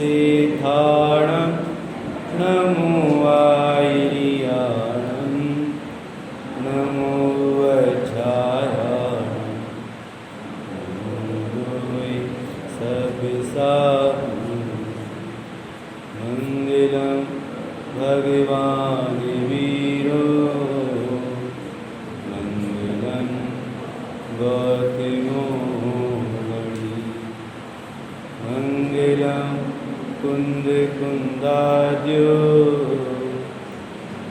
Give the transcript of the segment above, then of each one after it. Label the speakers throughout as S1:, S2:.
S1: सेथाणं नमो आयर्याणं नमो वज्रायाणं नमो वै सविसाहुं मंगलं भगवान् वीरो मंगलं गौतमो मणि मंगलं कुंद कुंदाद्यो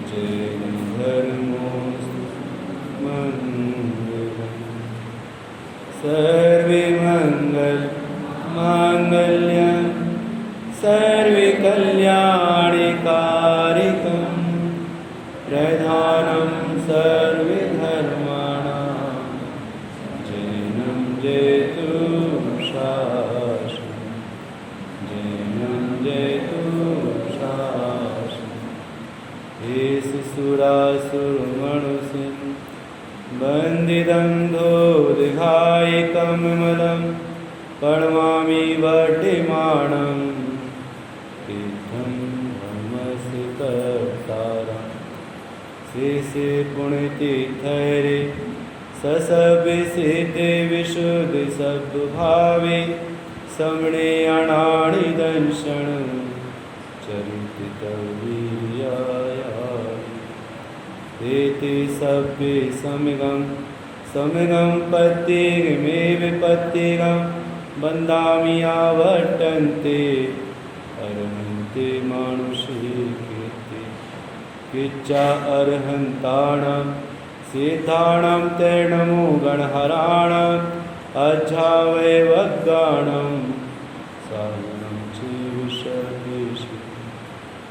S1: जैन धर्मो मंगलम् सर्वे मंगल मांगल्यं सर्वे कल्याणकारिकं प्रधानं सर्वे धर्माणां जैनं जयतु शासनं जैनं जयतु शासनं हे सुरासुरमणुषिं वन्दितं दोदघायकं मलं प्रणमामि वर्तमानं तीर्थं धर्मस्य कर्तारं शेषे पुण्यतीर्थैरे ससव्यसेते विशुद्धि सद्भावे समणे अणाणि दंशन चरितवीर्याय एते सभ्ये समगं पत्तिमेव पत्तिगं वन्दामि आवर्तन्ते अर्हन्ते मानुषीकृते किच्चा अर्हन्ताणां सिद्धाणां ते नमो गणहराणाम् अध्यावैवज्ञानं साधनं चेविषदेशि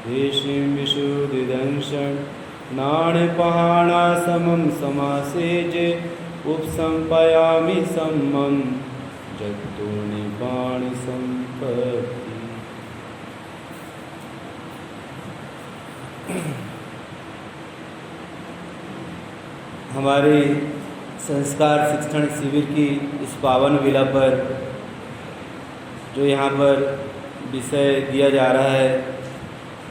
S1: देशीं विशुद्धिदंशन् नाणपहाणासमं समासेजे उपसंपयामि सम्मं जगतो निपाणि संपत्ति। हमारे संस्कार शिक्षण शिविर की इस पावन वेला पर जो यहाँ पर विषय दिया जा रहा है,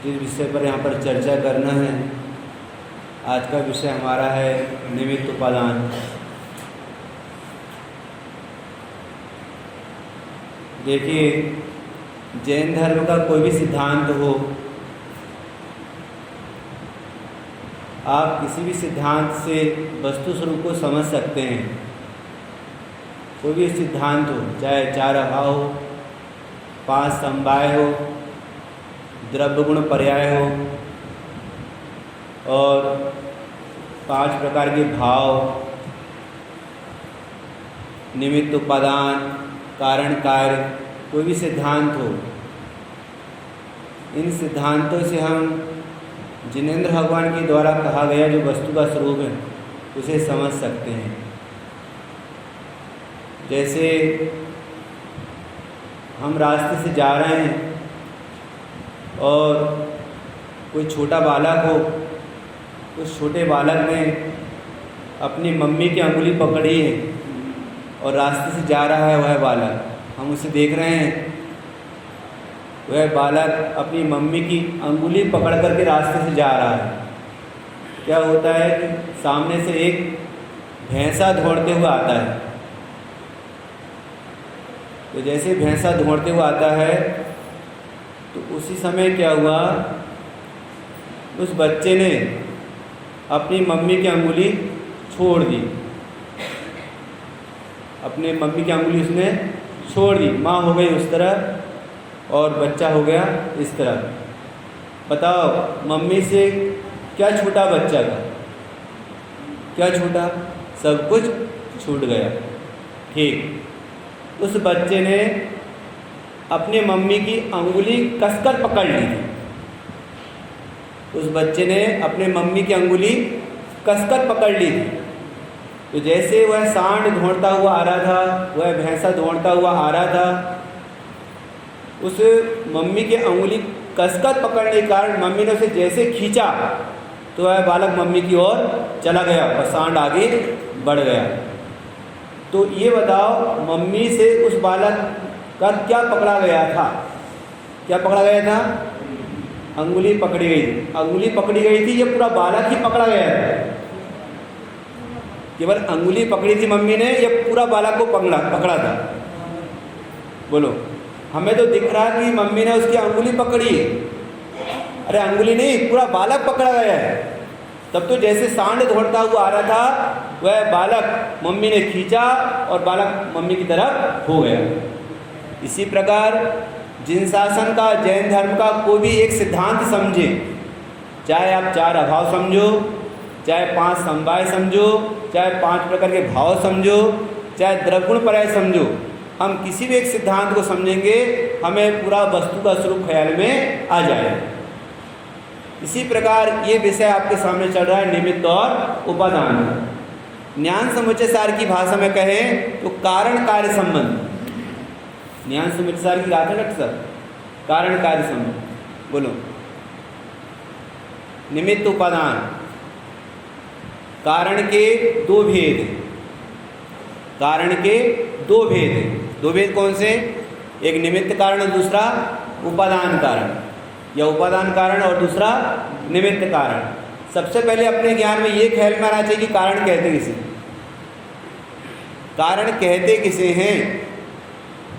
S1: जिस विषय पर यहाँ पर चर्चा करना है, आज का विषय हमारा है निमित्त उपादान। देखिए, जैन धर्म का कोई भी सिद्धांत हो, आप किसी भी सिद्धांत से वस्तु स्वरूप को समझ सकते हैं। कोई भी सिद्धांत हो, चाहे चार अभाव हो, 5 समवाय हो, द्रव्य गुण पर्याय हो और 5 प्रकार के भाव, निमित्त उपादान, कारण कार्य, कोई भी सिद्धांत हो, इन सिद्धांतों से हम जिनेंद्र भगवान के द्वारा कहा गया जो वस्तु का स्वरूप है उसे समझ सकते हैं। जैसे हम रास्ते से जा रहे हैं और कोई छोटा बालक हो, उस छोटे बालक ने अपनी मम्मी की अंगुली पकड़ी है और रास्ते से जा रहा है वह बालक, हम उसे देख रहे हैं, वह बालक अपनी मम्मी की अंगुली पकड़ करके रास्ते से जा रहा है। क्या होता है कि सामने से एक भैंसा दौड़ते हुए आता है, तो जैसे भैंसा दौड़ते हुए आता है तो उसी समय क्या हुआ, उस बच्चे ने अपनी मम्मी की अंगुली छोड़ दी, अपने मम्मी की अंगुली उसने छोड़ दी। माँ हो गई उस तरह और बच्चा हो गया इस तरह। बताओ, मम्मी से क्या छूटा बच्चा का? क्या छूटा? सब कुछ छूट गया। ठीक, उस बच्चे ने अपनी मम्मी की अंगुली कसकर पकड़ ली थी। उस बच्चे ने अपने मम्मी की अंगुली कसकर पकड़ ली थी। तो जैसे वह सांड दौड़ता हुआ आ रहा था, वह भैंसा दौड़ता हुआ आ रहा था, उस मम्मी की अंगुली कसकर पकड़ने के कारण मम्मी ने उसे जैसे खींचा तो वह बालक मम्मी की ओर चला गया और सांड आगे बढ़ गया। तो ये बताओ, मम्मी से उस बालक का क्या पकड़ा गया था? क्या पकड़ा गया था? अंगुली पकड़ी गई थी। अंगुली पकड़ी गई थी, ये पूरा बालक ही पकड़ा गया है। केवल अंगुली पकड़ी थी मम्मी ने, ये पूरा बालक को पकड़ा था। बोलो, हमें तो दिख रहा है कि मम्मी ने उसकी अंगुली पकड़ी है। अरे अंगुली नहीं, पूरा बालक पकड़ा गया है। तब तो जैसे सांड दौड़ता हुआ आ रहा था, वह बालक मम्मी ने खींचा और बालक मम्मी की तरफ हो गया। इसी प्रकार जिन शासन का, जैन धर्म का कोई भी एक सिद्धांत समझे, चाहे आप 4 अभाव समझो, चाहे 5 समवाय समझो, चाहे 5 प्रकार के भाव समझो, चाहे द्रवगुण पर्याय समझो, हम किसी भी एक सिद्धांत को समझेंगे, हमें पूरा वस्तु का स्वरूप ख्याल में आ जाए। इसी प्रकार ये विषय आपके सामने चल रहा है, निमित्त और उपादान। ज्ञान समुच्चय सार की भाषा में कहें तो कारण कार्य संबंध। ज्ञान समुच्चय सार की बात है डॉक्टर साहब, कारण कार्य संबंध। बोलो, निमित्त उपादान, कारण के 2 भेद। कारण के 2 भेद। 2 भेद कौन से? एक निमित्त कारण और दूसरा उपादान कारण, या उपादान कारण और दूसरा निमित्त कारण। सबसे पहले अपने ज्ञान में ये ख्याल में आना चाहिए कि कारण कहते किसे? कारण कहते किसे हैं?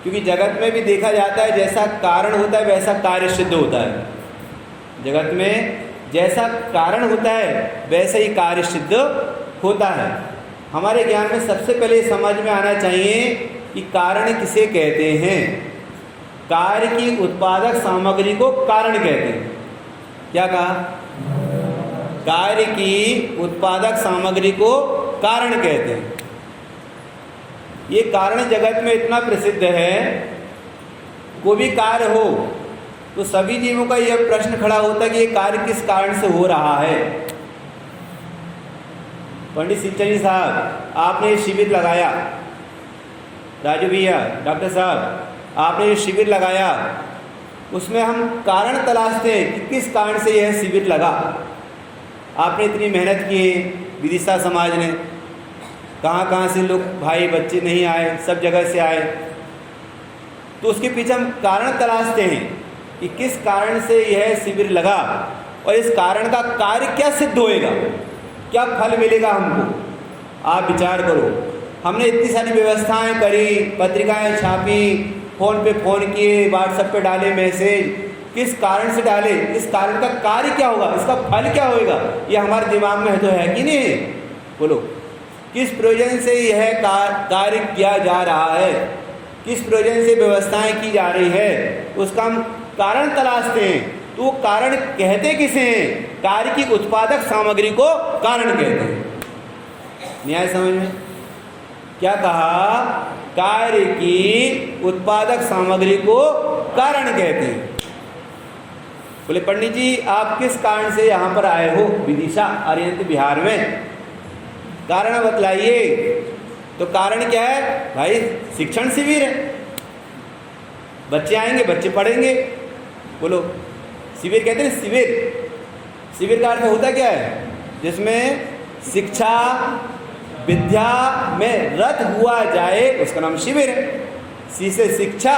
S1: क्योंकि जगत में भी देखा जाता है, जैसा कारण होता है वैसा कार्य सिद्ध होता है। जगत में जैसा कारण होता है वैसे ही कार्य सिद्ध होता है। हमारे ज्ञान में सबसे पहले समझ में आना चाहिए कि कारण किसे कहते हैं। कार्य की उत्पादक सामग्री को कारण कहते हैं। क्या कहा? कार्य की उत्पादक सामग्री को कारण कहते हैं। ये कारण जगत में इतना प्रसिद्ध है, कोई भी कार्य हो तो सभी जीवों का यह प्रश्न खड़ा होता है कि ये कार्य किस कारण से हो रहा है। पंडित शिवचंद जी साहब, आपने शिविर लगाया, राजू भैया, डॉक्टर साहब, आपने ये शिविर लगाया, उसमें हम कारण तलाशते हैं कि किस कारण से यह शिविर लगा। आपने इतनी मेहनत की, विदिशा समाज ने, कहाँ से लोग भाई बच्चे नहीं आए, सब जगह से आए, तो उसके पीछे हम कारण तलाशते हैं कि किस कारण से यह शिविर लगा और इस कारण का कार्य क्या सिद्ध होएगा, क्या फल मिलेगा हमको। आप विचार करो, हमने इतनी सारी व्यवस्थाएं करी, पत्रिकाएं छापी, फ़ोन पे फ़ोन किए, व्हाट्सएप पे डाले मैसेज, किस कारण से डाले, इस कारण का कार्य क्या होगा, इसका फल क्या होएगा, ये हमारे दिमाग में तो है कि नहीं? बोलो, किस प्रयोजन से यह कार्य किया जा रहा है, किस प्रयोजन से व्यवस्थाएं की जा रही है, उसका हम कारण तलाशते हैं। तो वो कारण कहते किसे हैं? कार्य की उत्पादक सामग्री को कारण कहते हैं। न्याय समझ में? क्या कहा? कार्य की उत्पादक सामग्री को कारण कहते हैं। बोले पंडित जी आप किस कारण से यहाँ पर आए हो विदिशा आर्यंत बिहार में, कारण बतलाइए। तो कारण क्या है भाई? शिक्षण शिविर है, बच्चे आएंगे, बच्चे पढ़ेंगे। बोलो, शिविर कहते हैं शिविर। शिविर का अर्थ होता क्या है? जिसमें शिक्षा विद्या में रत हुआ जाए, उसका नाम शिविर है। सी से शिक्षा,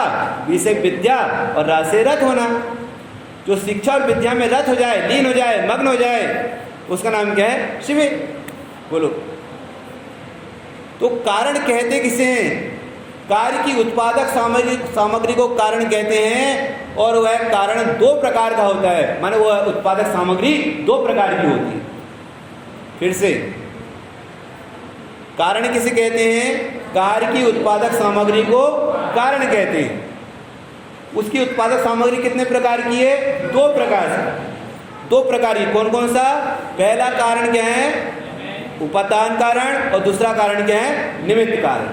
S1: बी से विद्या और रा से रत होना। जो शिक्षा और विद्या में रत हो जाए, लीन हो जाए, मग्न हो जाए, उसका नाम क्या है? शिविर। बोलो, तो कारण कहते किसे हैं? कार्य की उत्पादक सामग्री को कारण कहते हैं। और वह कारण 2 प्रकार का होता है, माने वह उत्पादक सामग्री 2 प्रकार की होती है। फिर से, कारण किसे कहते हैं? कार्य की उत्पादक सामग्री को कारण कहते हैं। उसकी उत्पादक सामग्री कितने प्रकार की है? 2 प्रकार से। 2 प्रकार की। कौन कौन सा? पहला कारण क्या है? उपादान कारण, और दूसरा कारण क्या है? निमित्त कारण।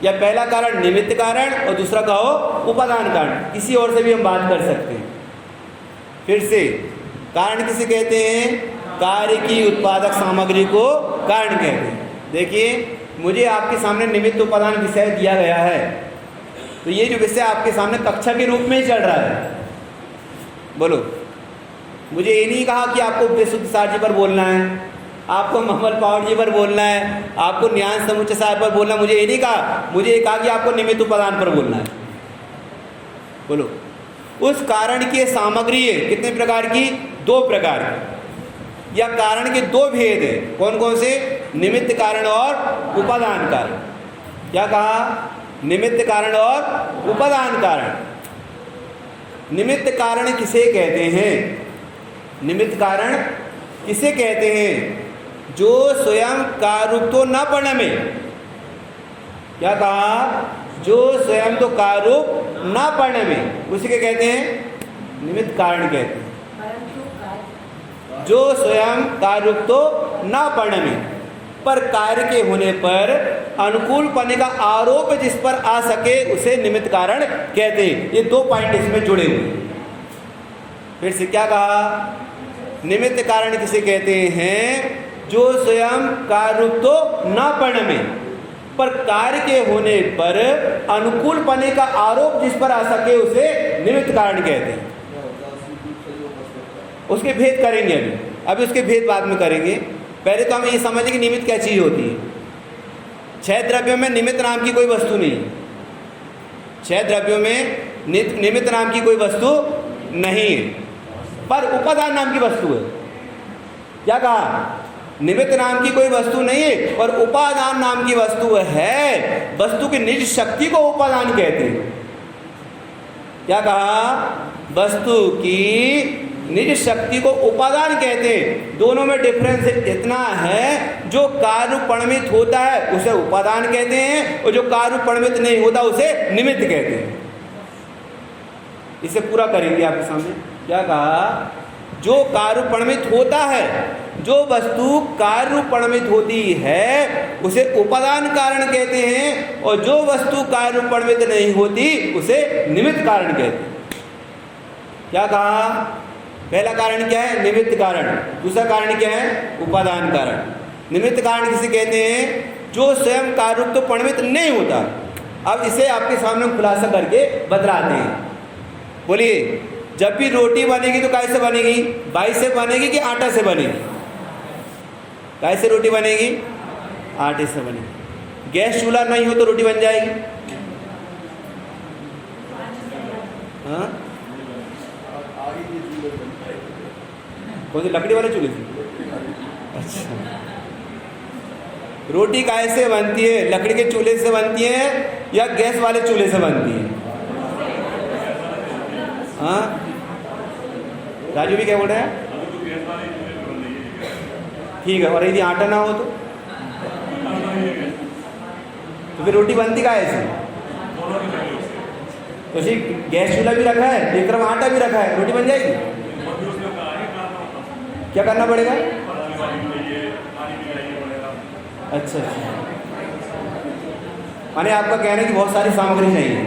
S1: या पहला कारण निमित्त कारण और दूसरा कहो उपादान कारण, किसी और से भी हम बात कर सकते हैं। फिर से, कारण किसे कहते हैं? कार्य की उत्पादक सामग्री को कारण कहते हैं। देखिए, मुझे आपके सामने निमित्त उपादान विषय दिया गया है, तो ये जो विषय आपके सामने कक्षा के रूप में ही चल रहा है। बोलो, मुझे ये नहीं कहा कि आपको विशुद्ध सार जी पर बोलना है, आपको महमल पावर जी पर बोलना है, आपको ज्ञान समुच्चय सार पर बोलना, मुझे ये नहीं कहा। मुझे ये कहा कि आपको निमित्त उपादान पर बोलना है। बोलो, उस कारण की सामग्री है कितने प्रकार की? 2 प्रकार की। या कारण के 2 भेद है। कौन कौन से? निमित्त कारण और उपादान कारण। क्या कहा? निमित्त कारण और उपादान कारण। निमित्त कारण किसे कहते हैं? निमित्त कारण किसे कहते हैं? जो स्वयं कार्यरूप तो न परिणमे। क्या कहा? जो स्वयं तो कार्यरूप न परिणमे, उसी के कहते हैं निमित्त कारण कहते हैं। जो स्वयं कार्यरूप तो न परिणमे, पर कार्य के होने पर अनुकूल पने का आरोप जिस पर आ सके उसे निमित्त कारण कहते हैं। ये 2 पॉइंट इसमें जुड़े हुए। फिर से क्या कहा? निमित्त कारण किसे कहते हैं? जो स्वयं कार्यरूप तो न परिणमे, पर कार्य के होने पर अनुकूल पने का आरोप जिस पर आ सके उसे निमित्त कारण कहते हैं। उसके भेद करेंगे अभी उसके भेद बाद में करेंगे। पहले तो हम ये समझें कि निमित्त क्या चीज होती है। 6 द्रव्यों में निमित्त नाम की कोई वस्तु नहीं है। 6 द्रव्यों में निमित्त नाम की कोई वस्तु नहीं है, पर उपादान नाम की वस्तु है। क्या कहा? निमित्त नाम की कोई वस्तु नहीं है, पर उपादान नाम की वस्तु है। वस्तु की निज शक्ति को उपादान कहते हैं। क्या कहा? वस्तु की निज शक्ति को उपादान कहते हैं। दोनों में डिफरेंस इतना है, जो कार्य परिणमित होता है उसे उपादान कहते हैं, और जो कार्य परिणमित नहीं होता उसे निमित्त कहते हैं। इसे पूरा करेंगे आपके सामने। क्या कहा? जो कार्य परिणमित होता है, जो वस्तु कार्य परिणमित होती है उसे उपादान कारण कहते हैं, और जो वस्तु कार्य परिणमित नहीं होती उसे निमित्त कारण कहते हैं। क्या कहा? पहला कारण क्या है? निमित्त कारण। दूसरा कारण क्या है? उपादान कारण। निमित्त कारण किसे कहते हैं? जो स्वयं कार्य तो परिणमित नहीं होता। अब इसे आपके सामने खुलासा करके बतलाते हैं। बोलिए, जब भी रोटी बनेगी तो कैसे बनेगी? बाई से बनेगी कि आटा से बनेगी? कैसे रोटी बनेगी? आटे से बनेगी। गैस चूल्हा नहीं हो तो रोटी बन जाएगी? हाँ, कौन सी? लकड़ी वाले चूल्हे से? अच्छा, रोटी कैसे बनती है? लकड़ी के चूल्हे से बनती है या गैस वाले चूल्हे से बनती है? हाँ, राजू भी क्या बोल रहे हैं? ठीक है। और यदि आटा ना हो तो फिर रोटी बनती कैसे? तो गैस चूल्हा भी रखा है, एक तरफ आटा भी रखा है, रोटी बन जाएगी? क्या करना पड़ेगा? अच्छा, माने आपका कहना है कि बहुत सारी सामग्री चाहिए।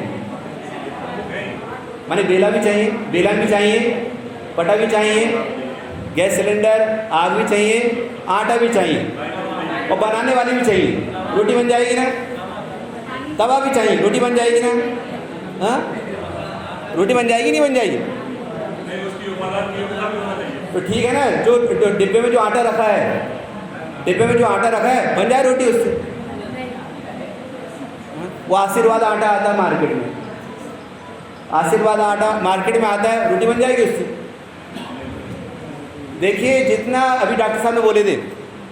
S1: माने बेला भी चाहिए, बेलन भी चाहिए, पटा भी चाहिए, गैस सिलेंडर, आग भी चाहिए, आटा भी चाहिए, और बनाने वाली भी चाहिए। रोटी बन जाएगी ना? तवा भी चाहिए, रोटी बन जाएगी ना? हाँ, रोटी बन जाएगी नहीं बन जाएगी? तो ठीक है ना। जो डिब्बे में जो आटा रखा है, डिब्बे में जो आटा रखा है, बन जाए रोटी उससे? वो आशीर्वाद आटा आता है मार्केट में, आशीर्वाद आटा मार्केट में आता है, रोटी बन जाएगी उससे? देखिए, जितना अभी डॉक्टर साहब ने बोले थे,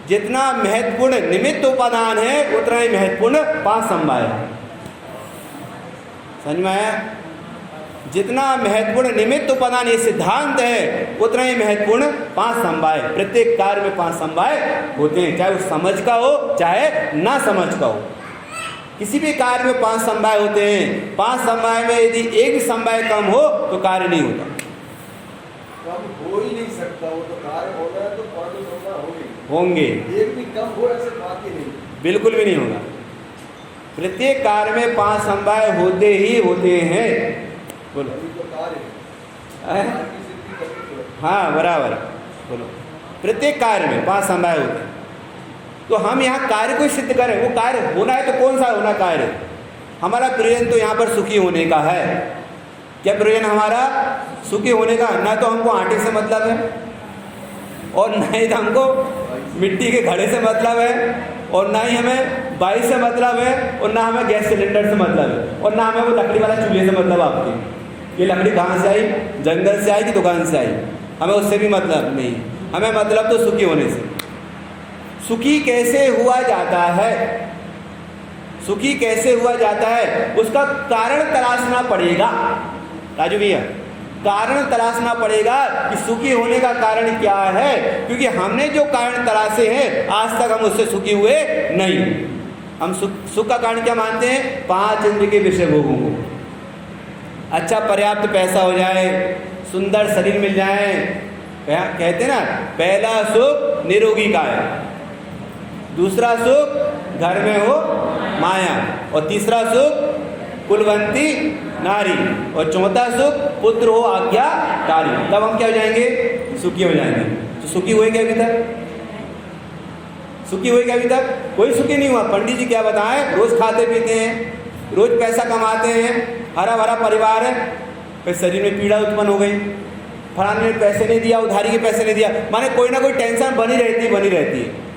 S1: जितना महत्वपूर्ण निमित्त उपादान है उतना ही महत्वपूर्ण 5 समवाय है। समझ में आया? जितना महत्वपूर्ण निमित्त उपादान ये सिद्धांत है, उतना ही महत्वपूर्ण 5 समवाय। प्रत्येक कार्य में 5 समवाय होते हैं, चाहे वो समझ का हो चाहे ना समझ का हो। किसी भी कार्य में 5 समवाय होते हैं। 5 समवाय में यदि एक भी समवाय कम हो तो कार्य नहीं होता।
S2: कम हो ही नहीं सकता, वो तो कार्य होना है तो 5 समवाय
S1: होंगे।
S2: एक भी कम हो ऐसे बात ही नहीं, बिल्कुल
S1: भी नहीं होगा। प्रत्येक कार्य में 5 समवाय होते ही होते हैं। बोलो। हाँ, बराबर। बोलो। प्रत्येक कार्य में 5 समवाय होते हैं। तो हम यहाँ कार्य को सिद्ध करें, वो कार्य होना है तो कौन सा होना कार्य? हमारा प्रयोजन तो यहाँ पर सुखी होने का है। क्या प्रयोजन हमारा? सुखी होने का। ना तो हमको आटे से मतलब है, और ना ही हमको मिट्टी के घड़े से मतलब है, और ना ही हमें बाई से मतलब है, और ना हमें गैस सिलेंडर से मतलब है, और ना हमें वो लकड़ी वाला चूल्हे से मतलब आपके। ये लकड़ी कहाँ से आई, जंगल से आई कि दुकान से आई, हमें उससे भी मतलब नहीं, हमें मतलब तो सुखी होने से। सुखी कैसे हुआ जाता है, सुखी कैसे हुआ जाता है, उसका कारण तलाशना पड़ेगा। राजू भैया, कारण तलाशना पड़ेगा कि सुखी होने का कारण क्या है, क्योंकि हमने जो कारण तलाशे हैं आज तक हम उससे सुखी हुए नहीं। हम सुख का कारण क्या मानते हैं, 5 इंद्र के विषय भोगों को। अच्छा पर्याप्त पैसा हो जाए, सुंदर शरीर मिल जाए, कहते ना पहला सुख निरोगी काया, दूसरा सुख घर में हो माया, और तीसरा सुख कुलवंती नारी, और चौथा सुख पुत्र हो आज्ञाकारी। तब हम क्या हो जाएंगे, सुखी हो जाएंगे। तो सुखी हुए क्या अभी तक, सुखी हुए क्या अभी तक, कोई सुखी नहीं हुआ। पंडित जी क्या बताएं, रोज खाते पीते हैं, रोज पैसा कमाते हैं, हरा भरा परिवार है, फिर शरीर में पीड़ा उत्पन्न हो गई, फलाने ने पैसे नहीं दिया, उधारी के पैसे नहीं दिया, माने कोई ना कोई टेंशन बनी रहती है।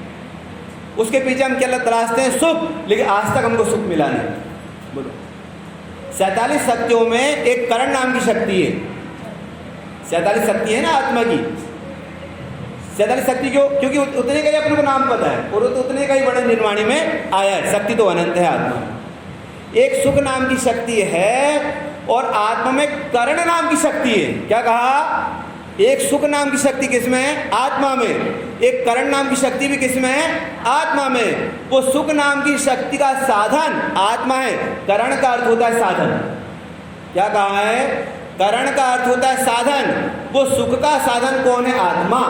S1: उसके पीछे हम क्या तलाशते हैं, सुख, लेकिन आज तक हमको सुख मिला नहीं। बोलो, 47 शक्तियों में एक करण नाम की शक्ति है। 47 शक्ति है ना आत्मा की, 47 शक्ति क्यों, क्योंकि उतने का ही अपने को नाम पता है, और तो उतने का ही बड़े निर्वाणी में आया है। शक्ति तो अनंत है आत्मा। एक सुख नाम की शक्ति है, और आत्मा में करण नाम की शक्ति है। क्या कहा, एक सुख नाम की शक्ति किसमें है, आत्मा में, एक करण नाम की शक्ति भी किसमें है, आत्मा में। वो सुख नाम की शक्ति का साधन आत्मा है, करण का अर्थ होता है साधन। क्या कहा है, करण का अर्थ होता है साधन। वो सुख का साधन कौन है, आत्मा।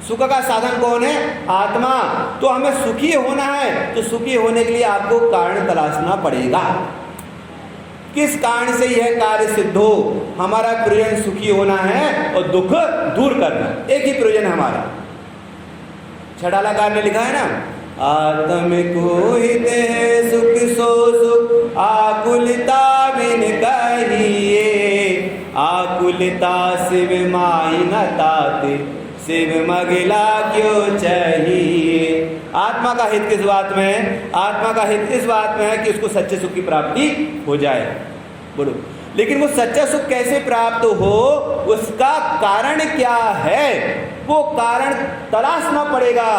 S1: सुख का साधन कौन है, आत्मा। तो हमें सुखी होना है, तो सुखी होने के लिए आपको कारण तलाशना पड़ेगा। किस कारण से यह कार्य सिद्ध हो, हमारा प्रयोजन सुखी होना है और दुख दूर करना, एक ही प्रयोजन है हमारा। छठालाकार ने लिखा है ना, आत्मिको हित है सुख सो सुख, आकुलता बिन कहिए, आकुलता शिव माई न ताते, शिव मगिला क्यों चाहिए। आत्मा का हित किस बात में है, आत्मा का हित इस बात में है कि उसको सच्चे सुख की प्राप्ति हो जाए। बोलो, लेकिन वो सच्चा सुख कैसे प्राप्त हो, उसका कारण क्या है, वो कारण तलाशना पड़ेगा।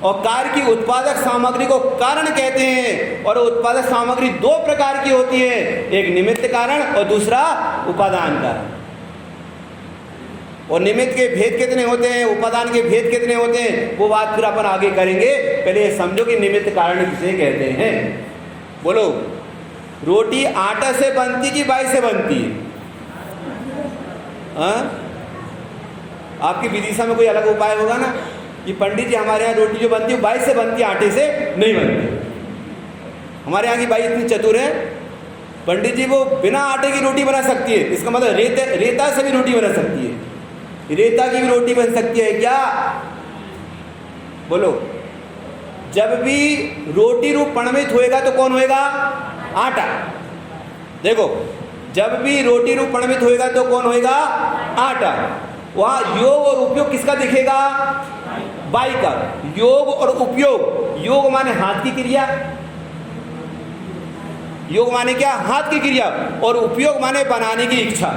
S1: और कार्य की उत्पादक सामग्री को कारण कहते हैं, और उत्पादक सामग्री 2 प्रकार की होती है, एक निमित्त कारण और दूसरा उपादान कारण। और निमित्त के भेद कितने होते हैं, उपादान के भेद कितने होते हैं, वो बात फिर अपन आगे करेंगे। पहले ये समझो कि निमित्त कारण किसे कहते हैं। बोलो, रोटी आटा से बनती कि बाई से बनती है, आपकी विदिशा में कोई अलग उपाय होगा ना कि पंडित जी हमारे यहाँ रोटी जो बनती है बाई से बनती है, आटे से नहीं बनती। हमारे यहाँ की बाई इतनी चतुर है, पंडित जी वो बिना आटे की रोटी बना सकती है। इसका मतलब रेता से भी रोटी बना सकती है, रेता की भी रोटी बन सकती है क्या। बोलो, जब भी रोटी रूप परिणमित होएगा तो कौन होएगा, आटा। देखो, जब भी रोटी रूप परिणमित होएगा तो कौन होएगा, आटा। वहां योग और उपयोग किसका दिखेगा, बाई का। योग और उपयोग, योग माने हाथ की क्रिया, योग माने क्या, हाथ की क्रिया, और उपयोग माने बनाने की इच्छा।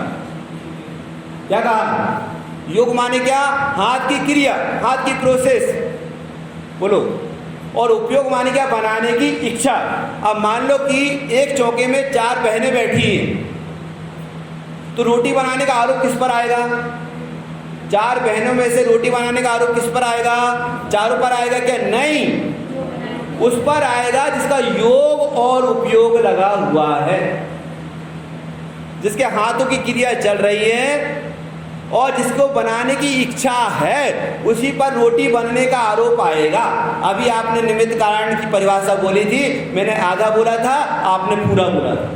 S1: क्या कहा, योग माने क्या, हाथ की क्रिया, हाथ की प्रोसेस। बोलो, और उपयोग माने क्या, बनाने की इच्छा। अब मान लो कि एक चौके में 4 बहनें बैठी हैं, तो रोटी बनाने का आरोप किस पर आएगा, 4 बहनों में से रोटी बनाने का आरोप किस पर आएगा, चारों पर आएगा क्या, नहीं, उस पर आएगा जिसका योग और उपयोग लगा हुआ है, जिसके हाथों की क्रिया चल रही है और जिसको बनाने की इच्छा है, उसी पर रोटी बनने का आरोप आएगा। अभी आपने निमित्त कारण की परिभाषा बोली थी, मैंने आधा बोला था, आपने पूरा बोला था।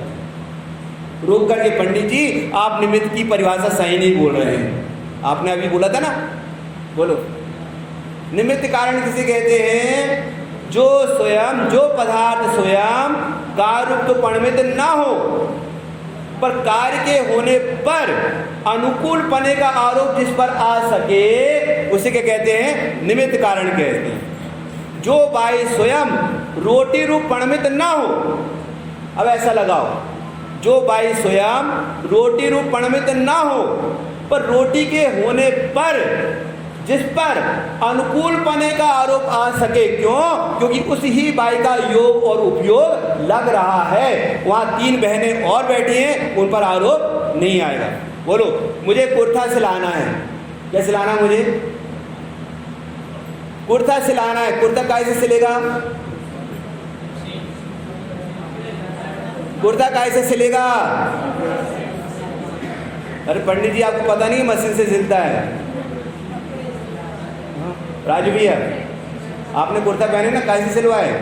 S1: रोक करके पंडित जी आप निमित्त की परिभाषा सही नहीं बोल रहे हैं, आपने अभी बोला था ना। बोलो, निमित्त कारण किसे कहते हैं, जो स्वयं, जो पदार्थ स्वयं कार्य रूप तो परिणमित ना हो, पर कार्य के होने पर अनुकूल पने का आरोप जिस पर आ सके, उसे क्या कहते हैं, निमित्त कारण कहते हैं। जो बाई स्वयं रोटी रूप परिणमित ना हो। अब ऐसा लगाओ, जो बाई स्वयं रोटी रूप परिणमित ना हो, पर रोटी के होने पर जिस पर अनुकूल पने का आरोप आ सके। क्यों? क्योंकि उस ही बाई का योग और उपयोग लग रहा है। वहाँ 3 बहनें और बैठी हैं, उन पर आरोप नहीं आएगा। बोलो, मुझे कुर्ता सिलाना है। क्या सिलाना मुझे? कुर्ता सिलाना है। कुर्ता कैसे सिलेगा? कुर्ता कैसे सिलेगा? अरे पंडित जी, आपको पता नहीं मशीन से सिलता है। राजू भैया, आपने कुर्ता पहने ना, कैसे सिलवाए?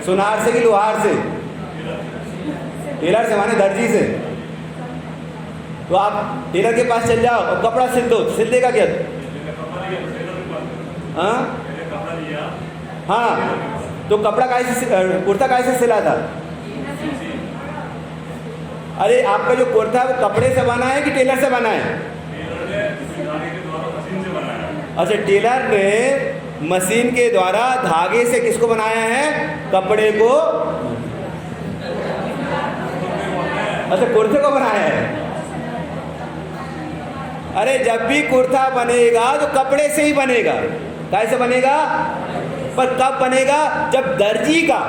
S1: सुनार से कि लोहार से? टेलर से, माने दर्जी से। तो आप टेलर के पास चल जाओ और कपड़ा सिल दो, सिल देगा क्या? हाँ, तो कपड़ा कैसे, कुर्ता कैसे सिला था? अरे आपका जो कुर्ता वो कपड़े से बना है कि टेलर से बना है? अच्छा, टेलर ने मशीन के द्वारा धागे से किसको बनाया है? कपड़े को। अच्छा, कुर्ते को बनाया है। अरे जब भी कुर्ता बनेगा तो कपड़े से ही बनेगा। कैसे बनेगा? पर कब बनेगा? जब दर्जी का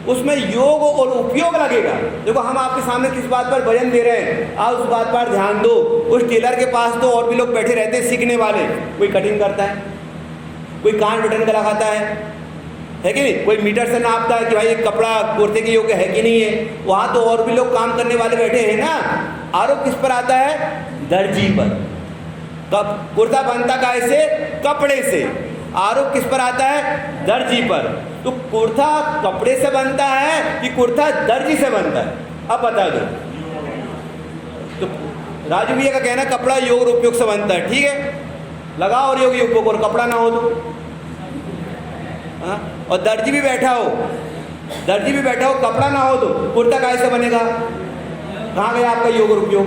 S1: उसमें योग और उपयोग लगेगा। देखो, हम आपके सामने किस बात पर वजन दे रहे हैं, आप उस बात पर ध्यान दो। उस टेलर के पास तो और भी लोग बैठे रहते हैं सीखने वाले। कोई कटिंग करता है, कोई कान बटन का लगाता है कि नहीं? कोई मीटर से नापता है कि भाई ये कपड़ा कुर्ते के योग्य है कि नहीं है। वहाँ तो और भी लोग काम करने वाले बैठे हैं ना। आरोप किस पर आता है? दर्जी पर। कब कुर्ता बनता कैसे? कपड़े से। आरोप किस पर आता है? दर्जी पर। तो कुर्ता कपड़े से बनता है कि कुर्ता दर्जी से बनता है? अब बता दो। तो राजू भैया का कहना कपड़ा योग और उपयोग से बनता है। ठीक है, लगाओ और योग उपयोग, और कपड़ा ना हो तो। हाँ, और दर्जी भी बैठा हो, दर्जी भी बैठा हो, कपड़ा ना हो तो कुर्ता कैसे बनेगा? कहाँ गया आपका योग और उपयोग?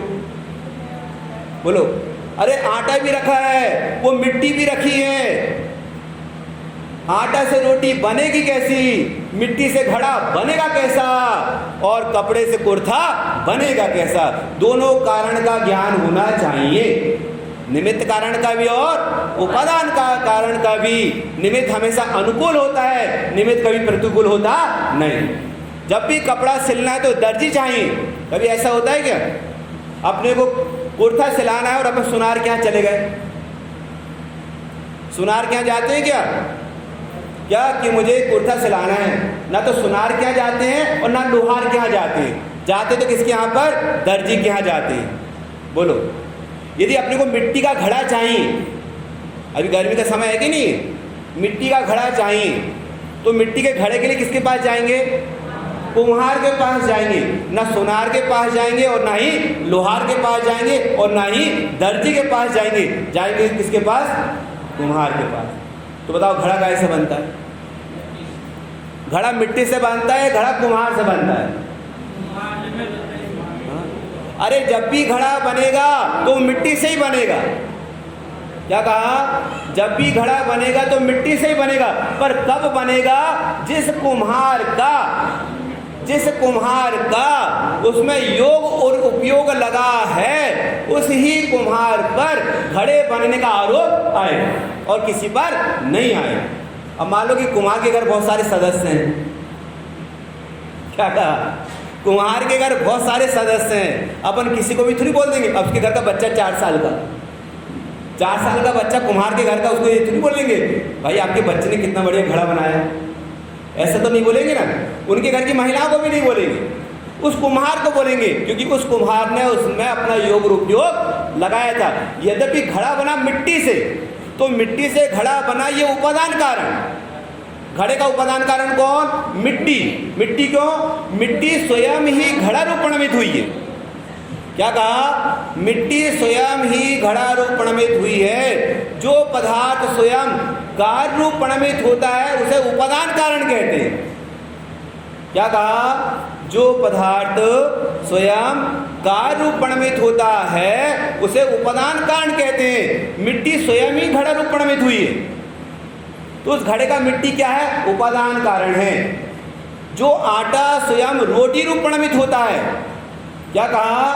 S1: बोलो। अरे आटा भी रखा है, वो मिट्टी भी रखी है। आटा से रोटी बनेगी कैसी? मिट्टी से घड़ा बनेगा कैसा? और कपड़े से कुर्ता बनेगा कैसा? दोनों कारण का ज्ञान होना चाहिए, निमित्त कारण का भी और उपादान का कारण का भी। निमित्त हमेशा अनुकूल होता है, निमित्त कभी प्रतिकूल होता नहीं। जब भी कपड़ा सिलना है तो दर्जी चाहिए। कभी ऐसा होता है क्या? अपने को कुर्ता सिलाना है और अपन सुनार के यहाँ चले गए। सुनार के यहाँ जाते हैं क्या कि मुझे कुर्ता सिलाना है? ना तो सुनार के यहाँ जाते हैं और ना लोहार के यहाँ जाते हैं। जाते तो किसके यहाँ पर? दर्जी के यहाँ जाते हैं। बोलो, यदि अपने को मिट्टी का घड़ा चाहिए, अभी गर्मी का समय है कि नहीं, मिट्टी का घड़ा चाहिए, तो मिट्टी के घड़े के लिए किसके पास जाएंगे? कुम्हार के पास जाएंगे। ना सुनार के पास जाएंगे और ना ही लोहार के पास जाएंगे और ना ही दर्जी के पास जाएंगे। जाएंगे किसके पास? कुम्हार के पास। तो बताओ, घड़ा कैसे बनता है? घड़ा मिट्टी से बनता है, घड़ा कुम्हार से बनता है? अरे जब भी घड़ा बनेगा तो मिट्टी से ही बनेगा। क्या कहा? जब भी घड़ा बनेगा तो मिट्टी से ही बनेगा। पर कब बनेगा? जिस कुम्हार का उसमें योग और उपयोग लगा है, उस ही कुम्हार पर घड़े बनने का आरोप आएगा और किसी पर नहीं आएगा। अब मान लो कि कुम्हार के घर बहुत सारे सदस्य हैं। क्या कहा? कुम्हार के घर बहुत सारे सदस्य हैं। अपन किसी को भी थोड़ी बोल देंगे अब उसके घर का बच्चा 4 साल का, 4 साल का बच्चा कुम्हार के घर का, उसको ये थोड़ी बोलेंगे भाई आपके बच्चे ने कितना बढ़िया घड़ा बनाया। ऐसा तो नहीं बोलेंगे ना। उनके घर की महिलाओं को भी नहीं बोलेंगे, उस कुम्हार को बोलेंगे, क्योंकि उस कुम्हार ने उसमें अपना योग उपयोग लगाया था। यद्यपि घड़ा बना मिट्टी से, तो मिट्टी से घड़ा बना, ये उपादान कारण। घड़े का उपादान कारण कौन? मिट्टी। मिट्टी क्यों? मिट्टी स्वयं ही घड़ा रूप परिणमित हुई है। क्या कहा? मिट्टी स्वयं ही घड़ा रूप परिणमित हुई है। जो पदार्थ स्वयं कार्य रूप परिणमित होता है उसे उपादान कारण कहते हैं। क्या कहा? जो पदार्थ स्वयं कार्य रूप परिणमित होता है उसे उपादान कारण कहते हैं। मिट्टी स्वयं ही घड़ा रूप परिणमित हुई है, तो उस घड़े का मिट्टी क्या है? उपादान कारण है। जो आटा स्वयं रोटी रूप परिणमित होता है, क्या कहा?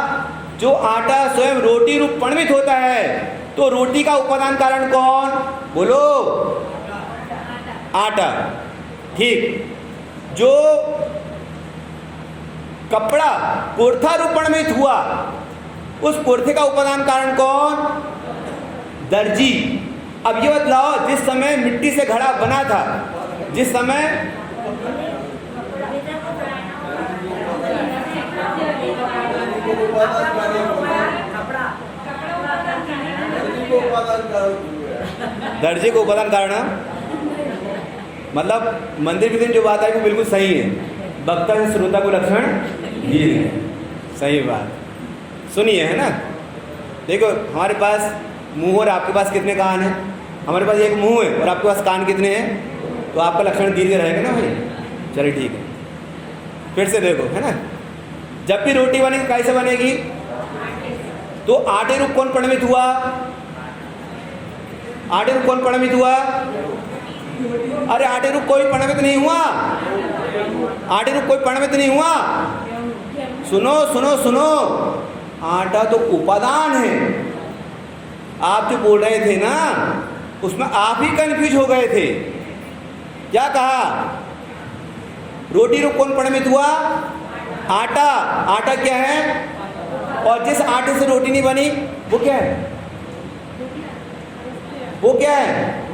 S1: जो आटा स्वयं रोटी रूप परिणमित होता है, तो रोटी का उपादान कारण कौन? बोलो। आटा। ठीक। जो कपड़ा कुर्था रूप परिणमित हुआ, उस कुर्थे का उपादान कारण कौन? दर्जी। अब ये बतलाओ, जिस समय मिट्टी से घड़ा बना था, जिस समय दर्जी को उपादान कारण, मतलब मंदिर के दिन जो बात है वो बिल्कुल सही है। वक्ता से श्रोता को लक्षण ये है, सही बात। सुनिए, है ना। देखो, हमारे पास मुंह और आपके पास कितने कान हैं? हमारे पास एक मुंह है और आपके पास कान कितने हैं? तो आपका लक्षण दीर्घ रहेगा ना भाई। चलिए ठीक है, फिर से देखो, है ना। जब भी रोटी बनेगी कैसे बनेगी? तो आटे रूप कौन परिणमित हुआ? आटे रूप कौन परिणमित हुआ? अरे आटे रूप कोई परिणमित नहीं हुआ। आटे रूप कोई परिणमित नहीं हुआ। सुनो सुनो सुनो, आटा तो उपादान है। आप जो बोल रहे थे ना, उसमें आप ही कंफ्यूज हो गए थे। क्या कहा? रोटी रूप कौन परिणमित हुआ? आटा। आटा क्या है? और जिस आटे से रोटी नहीं बनी वो क्या है? वो क्या है?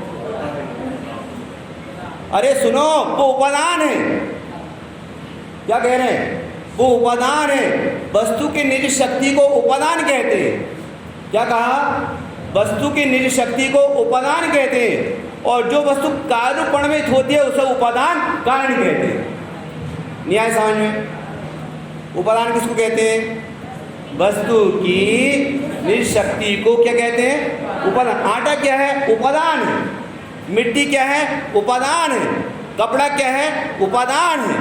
S1: अरे सुनो, वो उपादान है। क्या कह रहे हैं? वो उपादान है। वस्तु की निज शक्ति को उपादान कहते हैं। क्या कहा? वस्तु की निज शक्ति को उपादान कहते हैं, और जो वस्तु कार्य परिणमित होती है उसे उपादान कारण कहते हैं। न्याय समझ में? उपादान किसको कहते हैं? वस्तु की निज शक्ति को क्या कहते हैं? उपादान। आटा क्या है? उपादान है। मिट्टी क्या है? उपादान है। कपड़ा क्या है? उपादान है।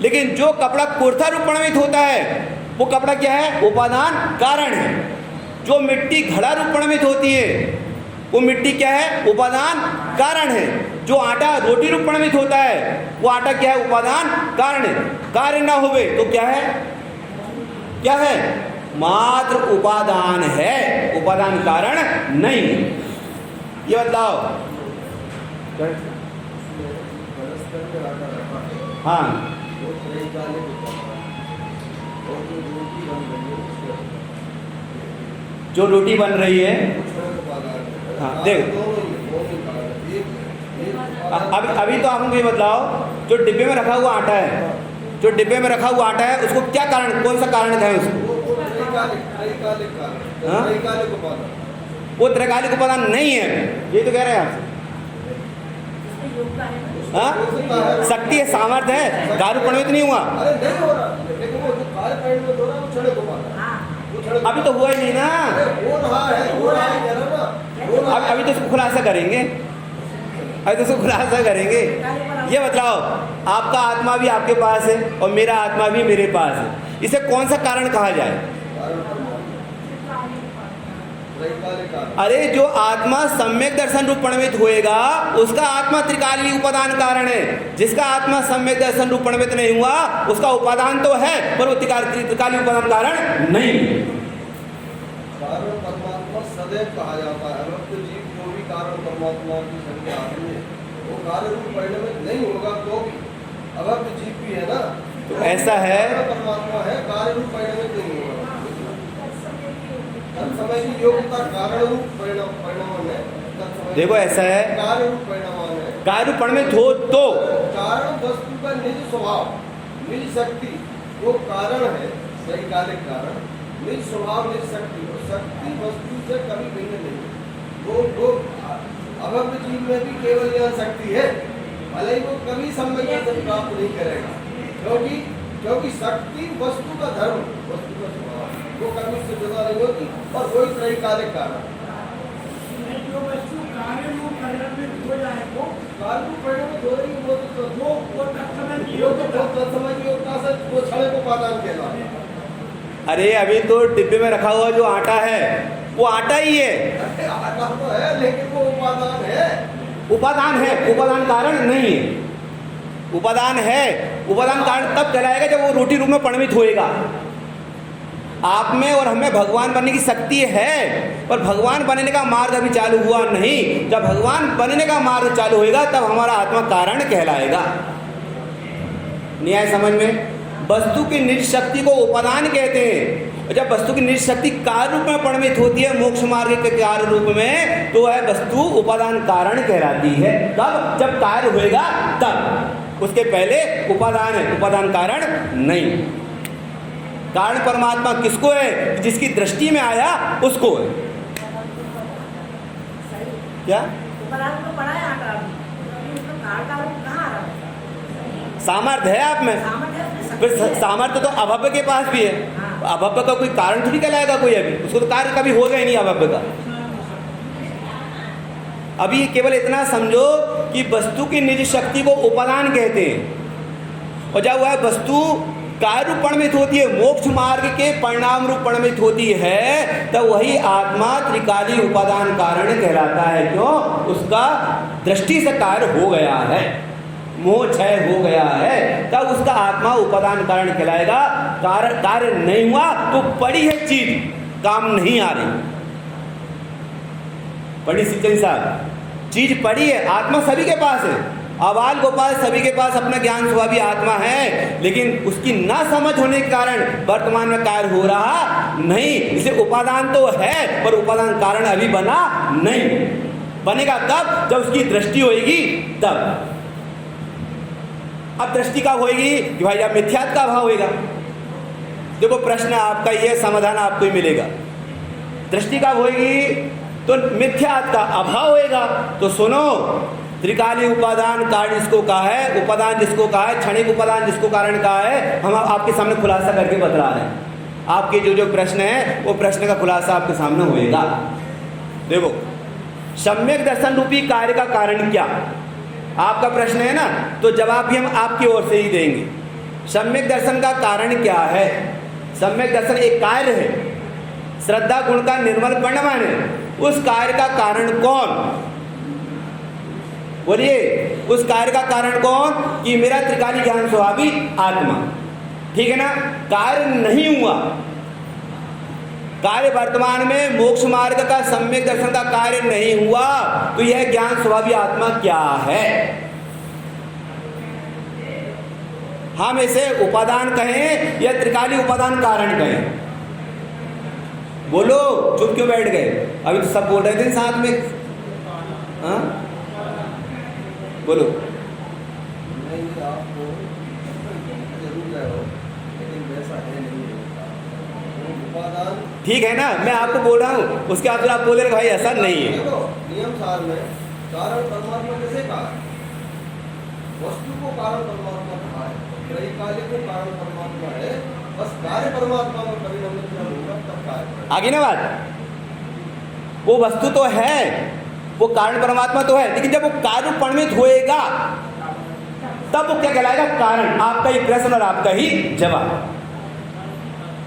S1: लेकिन जो कपड़ा कुर्था रूप परिणमित होता है, वो कपड़ा क्या है? उपादान कारण है। जो मिट्टी घड़ा रूप परिणमित होती है, वो मिट्टी क्या है? उपादान कारण है। जो आटा रोटी रूप परिणमित होता है, वो आटा क्या है? उपादान कारण है। कार्य ना होवे तो क्या है? क्या है? मात्र उपादान है, उपादान कारण नहीं। ये बताओ। हाँ, जो रोटी बन रही है, हाँ देखो, अभी तो आप हमको ये बताओ, जो डिब्बे में रखा हुआ आटा है, जो डिब्बे में रखा हुआ आटा है, उसको क्या कारण, कौन सा कारण है उसको? वो त्रैकालिक उपादान नहीं है, ये तो कह रहे हैं आप। हाँ, शक्ति है, सामर्थ्य है, कार्य परिणमित नहीं हुआ। अभी तो हुआ ही नहीं ना। अभी तो इसको खुलासा करेंगे, अभी तो इसको खुलासा करेंगे। ये बताओ, आपका आत्मा भी आपके पास है और मेरा आत्मा भी मेरे पास है, इसे कौन सा कारण कहा जाए? अरे जो आत्मा सम्यक दर्शन रूप परिणमित होएगा, उसका आत्मा त्रिकालीय उपादान कारण है। जिसका आत्मा सम्यक दर्शन रूप परिणमित नहीं हुआ, उसका उपादान तो है पर वो त्रिकालीय उपादान कारण नहीं।
S2: कारण परमात्मा सदैव कहा जाता है। अगर तो जीव जो भी कारण परमात्मा की संज्ञा आती है, वो कार्य रूप परिणमित नहीं होगा तो भी अगर तो जीव भी है ना,
S1: तो ऐसा है,
S2: परमात्मा है, कार्य रूप परिणमित नहीं होगा। समय की योग्यता कारण रूप परिणाम है।
S1: देखो ऐसा है,
S2: कार्य रूप परिणाम है।
S1: कार्य रूप परिणमित हो तो
S2: कारण वस्तु का निज स्वभाव, निज शक्ति, वो कारण है, सही कालिक कारण, निज स्वभाव, निज शक्ति, और शक्ति वस्तु से कभी भिन्न नहीं। वो अभक्त जीव में भी केवल यह शक्ति है, भले ही वो कभी सम्यक दर्शन प्राप्त नहीं करेगा, क्योंकि शक्ति वस्तु का धर्म, वस्तु का स्वभाव, वो कभी उससे जुदा नहीं होती, और वही सही कालिक कारण।
S3: जो वस्तु कार्य रूप परिणमित हो जाए, वो
S2: कार्य रूप परिणमित हो रही है, वो
S3: तत्समय की
S2: योग्यता से वो क्षण को उपादान कहलाता है।
S1: अरे अभी तो डिब्बे में रखा हुआ जो आटा है, वो आटा ही है।
S2: आटा तो है, लेकिन वो उपादान है।
S1: उपादान है, उपादान कारण नहीं है। उपादान है, उपादान कारण तब कहलाएगा जब वो रोटी रूप में परिणमित होएगा। आप में और हमें भगवान बनने की शक्ति है, पर भगवान बनने का मार्ग अभी चालू हुआ नहीं। जब भगवान बनने का मार्ग चालू होएगा तब हमारा आत्मा कारण कहलाएगा। न्याय समझ में? वस्तु की निज शक्ति को उपादान कहते हैं, और जब वस्तु की निज शक्ति कार्य रूप में परिणमित होती है मोक्ष मार्ग के कार्य रूप में, तो वह वस्तु उपादान कारण कहलाती है। तब जब कार्य होएगा तब, उसके पहले उपादान है, उपादान कारण नहीं। कारण परमात्मा किसको है? जिसकी दृष्टि में आया उसको है। क्या सामर्थ्य है आप में? फिर सामर्थ्य तो अभव्य के पास भी है। अभव्य का कोई कारण थोड़ी कहलाएगा कोई, अभी उसको तो कार्य कभी होगा ही नहीं अभव्य का। अभी केवल इतना समझो कि वस्तु की निज शक्ति को उपादान कहते हैं, और जब वह वस्तु कार्य रूप परिणमित होती है, मोक्ष मार्ग के परिणाम रूप परिणमित होती है, तब वही आत्मा त्रिकाली उपादान कारण कहलाता है। क्यों? उसका दृष्टि से कार्य हो गया है, मोह क्षय हो गया है, तब उसका आत्मा उपादान कारण कहलाएगा। कार्य नहीं हुआ तो पड़ी है चीज, काम नहीं आ रही। पड़ी सिंचन साहब, चीज पड़ी है, आत्मा सभी के पास है, आबाल गोपाल सभी के पास अपना ज्ञान स्वभावी आत्मा है, लेकिन उसकी ना समझ होने के कारण वर्तमान में कार्य हो रहा नहीं। इसे उपादान तो है, पर उपादान कारण अभी बना नहीं। बनेगा कब? जब उसकी दृष्टि होगी तब। अब दृष्टि कब होगी? कि भाई जब मिथ्यात्व का अभाव होगा। देखो प्रश्न आपका ये, समाधान आपको ही मिलेगा। दृष्टि कब होगी? तो मिथ्यात्व का अभाव होएगा। तो सुनो, त्रिकाली उपादान कारण जिसको कहा है, उपादान जिसको कहा है, क्षणिक उपादान जिसको कारण कहा है, हम आपके सामने खुलासा करके बतला रहे हैं। आपके जो प्रश्न है वो प्रश्न का खुलासा आपके सामने होएगा। देखो, सम्यक दर्शन रूपी कार्य का कारण क्या? आपका प्रश्न है ना, तो जवाब भी हम आपकी ओर से ही देंगे। सम्यक दर्शन का कारण क्या है? सम्यक दर्शन एक कार्य है, श्रद्धा गुण का निर्मल परिणमन है। उस कार्य का कारण कौन? बोलिए, उस कार्य का कारण कौन? कि मेरा त्रिकाली ज्ञान स्वभावी आत्मा। ठीक है ना? कार्य नहीं हुआ, कार्य वर्तमान में मोक्ष मार्ग का सम्यक दर्शन का कार्य नहीं हुआ, तो यह ज्ञान स्वभावी आत्मा क्या है? हम इसे उपादान कहें या त्रिकाली उपादान कारण कहें? बोलो, चुप क्यों बैठ गए? अभी तो सब बोल रहे थे साथ में। हाँ बोलो।
S2: नहीं, आपको जरूर गए हो, लेकिन वैसा है नहीं होता। उपादान
S1: ठीक है ना, मैं आपको बोल रहा हूँ, उसके बाद आप बोले भाई ऐसा नहीं है।
S2: देखो, नियम सार में कारण परमात्मा कैसे कहा है? वस्तु को कारण परमात्मा कहा है, त्रैकालिक को कारण परमात्मा है, बस कार्य परमात्मा में परिणमित जब होगा तब कार्य।
S1: आगे ना बात, वो वस्तु तो है, वो कारण परमात्मा तो है, लेकिन जब वो कार्य परिणमित होएगा तब वो क्या कहलाएगा? कारण। आपका ही प्रश्न और आपका ही जवाब।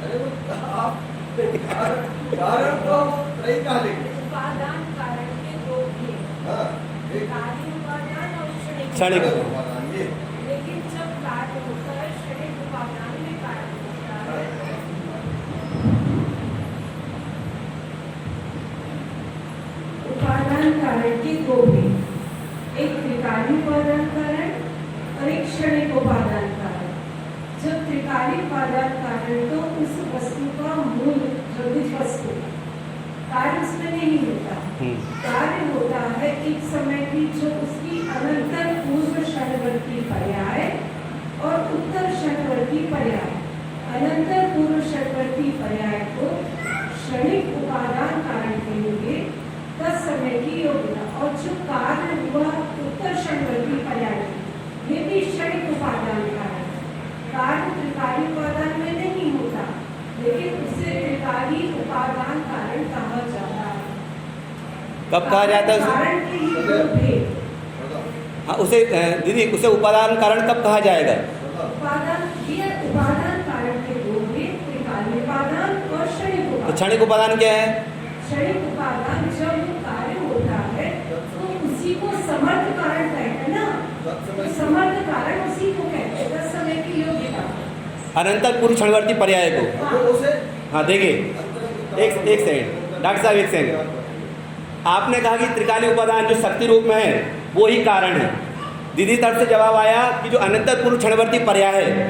S2: अरे वो आप कारण तो त्रैकालिक,
S4: उपादान कारण के दो भी हैं।
S2: हाँ, एक
S4: कार्य उपादान और
S1: क्षणिक
S2: उपादान ये।
S4: लेकिन जब कार्य होता है क्षणिक उपादान में कारण होता है। उपादान कारण के दो भी, एक त्रिकाली उपादान कारण और एक क्षणिक उपादान कारण। जब त्रिकाली उपादान कारण तो उस वस्तु का मूल जो भी वस्तु कार्य उसमें नहीं होता। कार्य होता है एक समय की जो उसकी अनंतर पूर्व क्षणवर्ती पर्याय और उत्तर क्षणवर्ती पर्याय। अनंतर पूर्व क्षणवर्ती पर्याय को क्षणिक उपादान कारण कहेंगे, तत्समय की योग्यता। और जो कार्य हुआ उत्तर क्षणवर्ती पर्याय, ये भी क्षणिक उपादान कारण। कार्य त्रिकाली उपादान में नहीं होता, लेकिन उसे त्रिकाली उपादान कारण कहा जाता है।
S1: कब कहा जाता है उसे?
S4: कारण के ही दो भेद।
S1: हाँ, उसे दीदी, उसे उपादान कारण कब कहा जाएगा?
S4: उपादान, ये उपादान कारण के दो भेद, त्रिकाली उपादान और क्षणिक
S1: तो
S4: उपादान।
S1: क्षणिक उपादान क्या है?
S4: क्षणिक उपादान जब कार्य होता है तो उसी को समर्थ कारण कहते हैं ना, तो समर्थ कारण उसी को कहते हैं, तत्समय की योग्यता।
S1: अनंतर पूर्व क्षणवर्ती पर्याय को।
S2: तो उसे
S1: हाँ देखिए, एक सेकंड डॉक्टर साहब, एक सेकंड। आपने कहा कि त्रिकाली उपादान जो शक्ति रूप में है वो ही कारण है। दीदी तरफ से जवाब आया कि जो अनंतर पूर्व क्षणवर्ती पर्याय है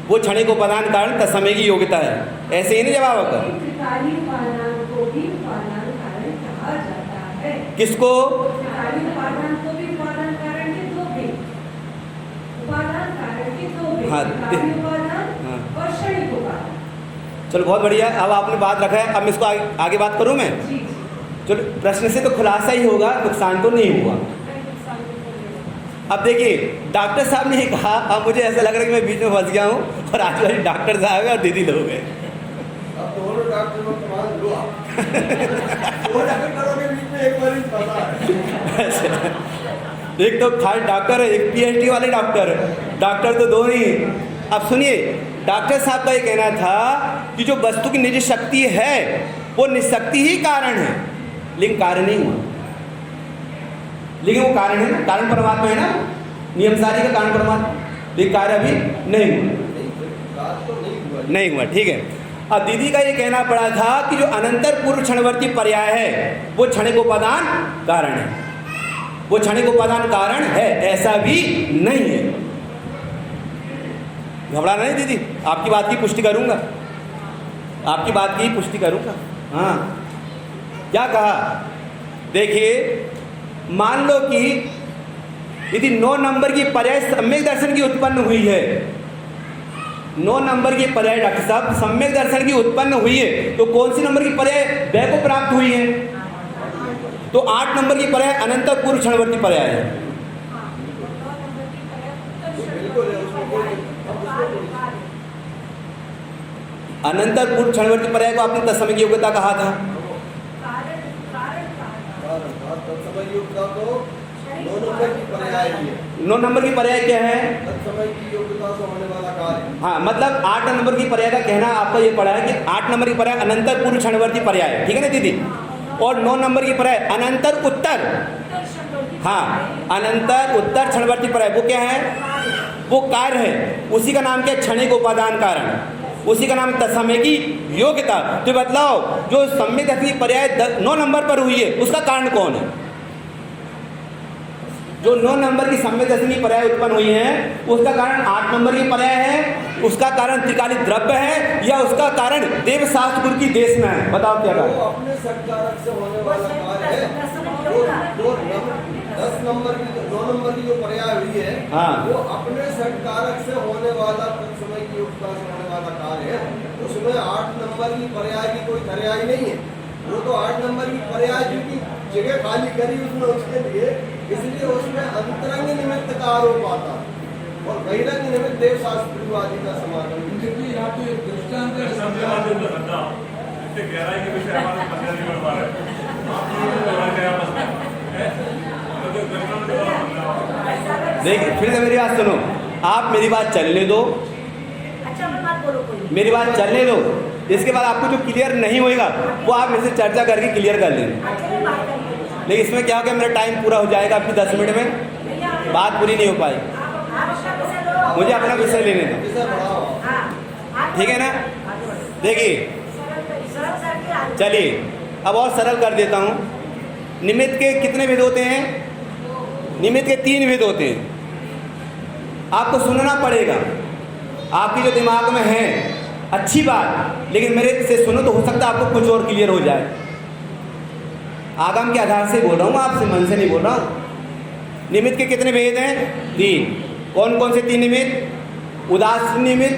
S1: वो क्षणिक उपादान कारण तत्समय की योग्यता है। ऐसे ही नहीं जवाब आपका?
S4: त्रिकाली उपादान को भी उपादान कारण कहा जाता है।
S1: किसको?
S4: त्रिकाली उपादान को भी उपादान कारण के दो भेद, उपादान कारण के दो भेद,
S1: हाँ,
S4: त्रिकाली उपादान
S1: हाँ।
S4: और क्षणिक उपादान।
S1: चलो बहुत बढ़िया। अब आपने बात रखा है, अब मैं इसको आगे बात करूँ मैं?
S4: जी जी।
S1: चलो प्रश्न से तो खुलासा ही होगा, नुकसान तो नहीं हुआ। अब देखिए डॉक्टर साहब ने कहा, अब मुझे ऐसा लग रहा है कि मैं बीच में फंस गया हूँ और आज वाली डॉक्टर साहब है और दीदी लोग हैं।
S2: अब दोनों डॉक्टर को कमान लो आप। दो डॉक्टरों के बीच में एक मरीज फंसा है।
S1: एक तो खाली डॉक्टर है, एक पीएचडी वाले डॉक्टर है, डॉक्टर तो दो ही। अब सुनिए, डॉक्टर साहब का ये कहना था कि जो वस्तु की निजी शक्ति है वो निशक्ति ही कारण है, लेकिन कारण नहीं हुआ। लेकिन वो कारण है, कारण परमात्मा है ना, नियम सारी का कारण परमात्मा, लेकिन कार्य अभी नहीं हुआ। नहीं हुआ, ठीक है। अब दीदी का ये कहना पड़ा था कि जो अनंतर पूर्व क्षणवर्ती पर्याय है वो क्षणिक उपादान कारण है, वो क्षणिक उपादान कारण है, ऐसा भी नहीं है। घबराना नहीं दीदी, आपकी बात की पुष्टि करूंगा, आपकी बात की पुष्टि करूंगा। हाँ, क्या कहा? देखिए, मान लो कि यदि 9 नंबर की पर्याय सम्यक दर्शन की उत्पन्न हुई है, 9 नंबर की पर्याय डॉक्टर साहब सम्यक दर्शन की उत्पन्न हुई है, तो कौन सी नंबर की पर्याय वह को प्राप्त हुई है? तो 8 नंबर की पर्याय अनंतर पूर्व क्षणवर्ती पर्याय है। अनंतर पूर्व क्षणवर्ती पर्याय को आपने तत्समय की योग्यता कहा था।
S2: तत्समय योग्यता तो 9 नंबर की पर्याय है।
S1: 9 नंबर की पर्याय क्या है?
S2: तत्समय की योग्यता से होने वाला कार्य।
S1: हाँ, मतलब 8 नंबर की पर्याय का कहना आपका ये पड़ा है कि 8 नंबर की पर्याय अनंतर पूर्व क्षणवर्ती पर्याय है, ठीक है ना दीदी? और 9 नंबर की पर्याय अनंतर उत्तर, हाँ, अनंतर उत्तर क्षणवर्ती पर्याय वो क्या है? वो कार्य है, उसी का नाम क्या है? क्षणिक उपादान कारण, उसी का नाम तत्समय की योग्यता। तो बतलाओ, जो सम्यक दर्शन की पर्याय 9 नंबर पर हुई है उसका कारण कौन है? जो 9 नंबर की सम्यक दर्शन की पर्याय उत्पन्न हुई है उसका कारण 8 नंबर की पर्याय है, उसका कारण त्रिकाली द्रव्य है, या उसका कारण देव शास्त्र गुरु की देश में है? बताओ क्या कारण?
S2: वो अपने सत्कारक से होने वाला कार्य है। 10 नंबर की 9 नंबर की जो पर्याय हुई है,
S1: हाँ,
S2: वो अपने सत्कारक से होने वाला तत्समय की योग्यता से होने वाला कार्य है। उसमें 8 नंबर की पर्याय की कोई पर्याय नहीं है। वो तो 8 नंबर की पर्याय की जगह खाली करी उसने उसके लिए, इसलिए उसमें अंतरंग निमित्त का आरोप आता और बहिरंग निमित्त देव शास्त्र आदि का समागम।
S1: देखिए फिर से मेरी बात सुनो, आप मेरी बात चलने दो, मेरी बात चलने दो। इसके बाद आपको जो क्लियर नहीं होएगा वो आप मेरे से चर्चा करके क्लियर कर लेना। लेकिन इसमें क्या हो गया, मेरा टाइम पूरा हो जाएगा, आपकी 10 मिनट में बात पूरी नहीं हो पाई। मुझे अपना विषय लेने दो, ठीक है ना? देखिए, चलिए अब और सरल कर देता हूँ। निमित्त के कितने भेद होते हैं? निमित्त के 3 भेद होते हैं। आपको सुनना पड़ेगा, आपके जो दिमाग में है अच्छी बात, लेकिन मेरे से सुनो तो हो सकता है आपको कुछ और क्लियर हो जाए। आगम के आधार से बोल रहा हूँ, आपसे मन से नहीं बोल रहा हूँ। निमित्त के कितने भेद हैं? 3। कौन कौन से 3 निमित्त? उदासीन निमित्त,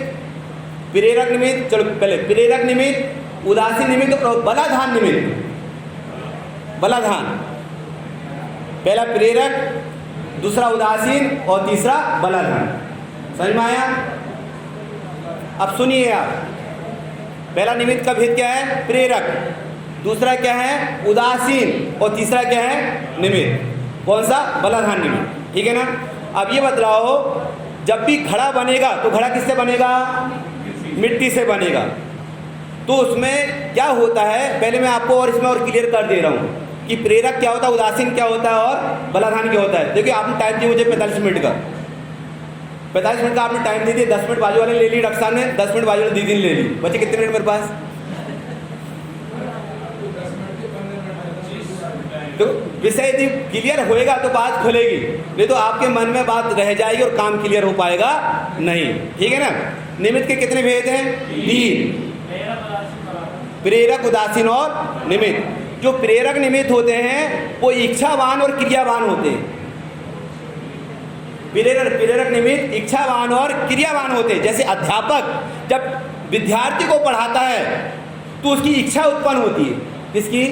S1: प्रेरक निमित्त, चलो पहले प्रेरक निमित्त, उदासीन निमित्त और बलाधान निमित्त। बलाधान, पहला प्रेरक, दूसरा उदासीन और तीसरा बलाधान। समझ में आया? अब सुनिए आप, पहला निमित्त का भेद क्या है? प्रेरक, दूसरा क्या है? उदासीन, और तीसरा क्या है? निमित्त। कौन सा? बलाधान निमित्त, ठीक है ना? अब ये बतलाओ, जब भी घड़ा बनेगा तो घड़ा किससे बनेगा? मिट्टी से बनेगा। तो उसमें क्या होता है, पहले मैं आपको और इसमें और क्लियर कर दे रहा हूँ कि प्रेरक क्या होता है, उदासीन क्या होता है और बलाधान क्या होता है। देखिए आपने टाइम दिया मुझे 45 मिनट का, 45 मिनट का आपने टाइम दे दिया। 10 मिनट बाजू वाले ले ली, रक्षा ने 10 मिनट बाजू वाले दीदी ने ले ली, बच्चे कितने मिनट मेरे पास? तो विषय जब क्लियर होएगा तो बात खुलेगी, नहीं तो आपके मन में बात रह जाएगी और काम क्लियर हो पाएगा नहीं। ठीक है ना। निमित्त के कितने भेद हैं? 3। प्रेरक, उदासीन और निमित्त। जो प्रेरक निमित्त होते हैं वो इच्छावान और क्रियावान होते हैं। प्रेरक निमित्त इच्छावान और क्रियावान होते हैं। जैसे अध्यापक जब विद्यार्थी को पढ़ाता है तो उसकी इच्छा उत्पन्न होती है। किसकी?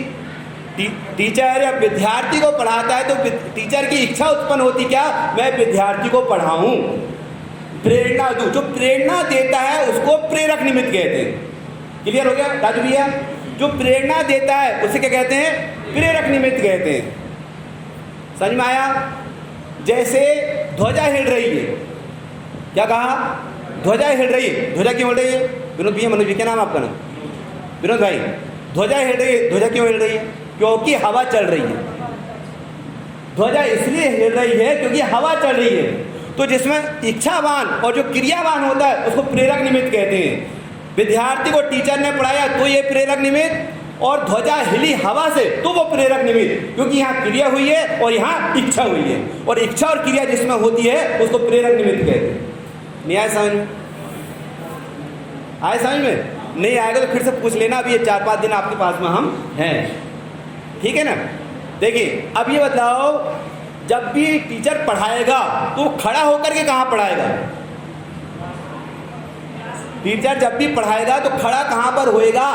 S1: टीचर या विद्यार्थी को पढ़ाता है तो टीचर की इच्छा उत्पन्न होती क्या? मैं विद्यार्थी को पढ़ाऊं, प्रेरणा दूं। जो प्रेरणा देता है उसको प्रेरक निमित्त कहते हैं। क्लियर हो गया राजू भैया? जो प्रेरणा देता है उसे क्या कहते हैं? प्रेरक निमित्त कहते हैं। समझ में आया? जैसे ध्वजा हिल रही है, क्या कहा? ध्वजा हिल रही है। ध्वजा क्यों हिल रही है? विनोद भैया, मनोज भैया, क्या नाम आपका? नाम विनोद भाई। ध्वजा हिल रही है। ध्वजा क्यों हिल रही है? क्योंकि हवा चल रही है। ध्वजा इसलिए हिल रही है क्योंकि हवा चल रही है। तो जिसमें इच्छावान और जो क्रियावान होता है उसको प्रेरक निमित्त कहते हैं। विद्यार्थी को टीचर ने पढ़ाया तो ये प्रेरक निमित्त, और ध्वजा हिली हवा से तो वो प्रेरक निमित्त, क्योंकि यहाँ क्रिया हुई है और यहाँ इच्छा हुई है, और इच्छा और क्रिया जिसमें होती है उसको प्रेरक निमित्त कहते हैं। नहीं आए समझ में? आए समझ में? नहीं आएगा तो फिर से पूछ लेना। अभी ये 4-5 दिन आपके पास में हम हैं। ठीक है ना। देखिए अब ये बताओ, जब भी टीचर पढ़ाएगा तो खड़ा होकर के कहाँ पढ़ाएगा? टीचर जब भी पढ़ाएगा तो खड़ा कहाँ पर होएगा?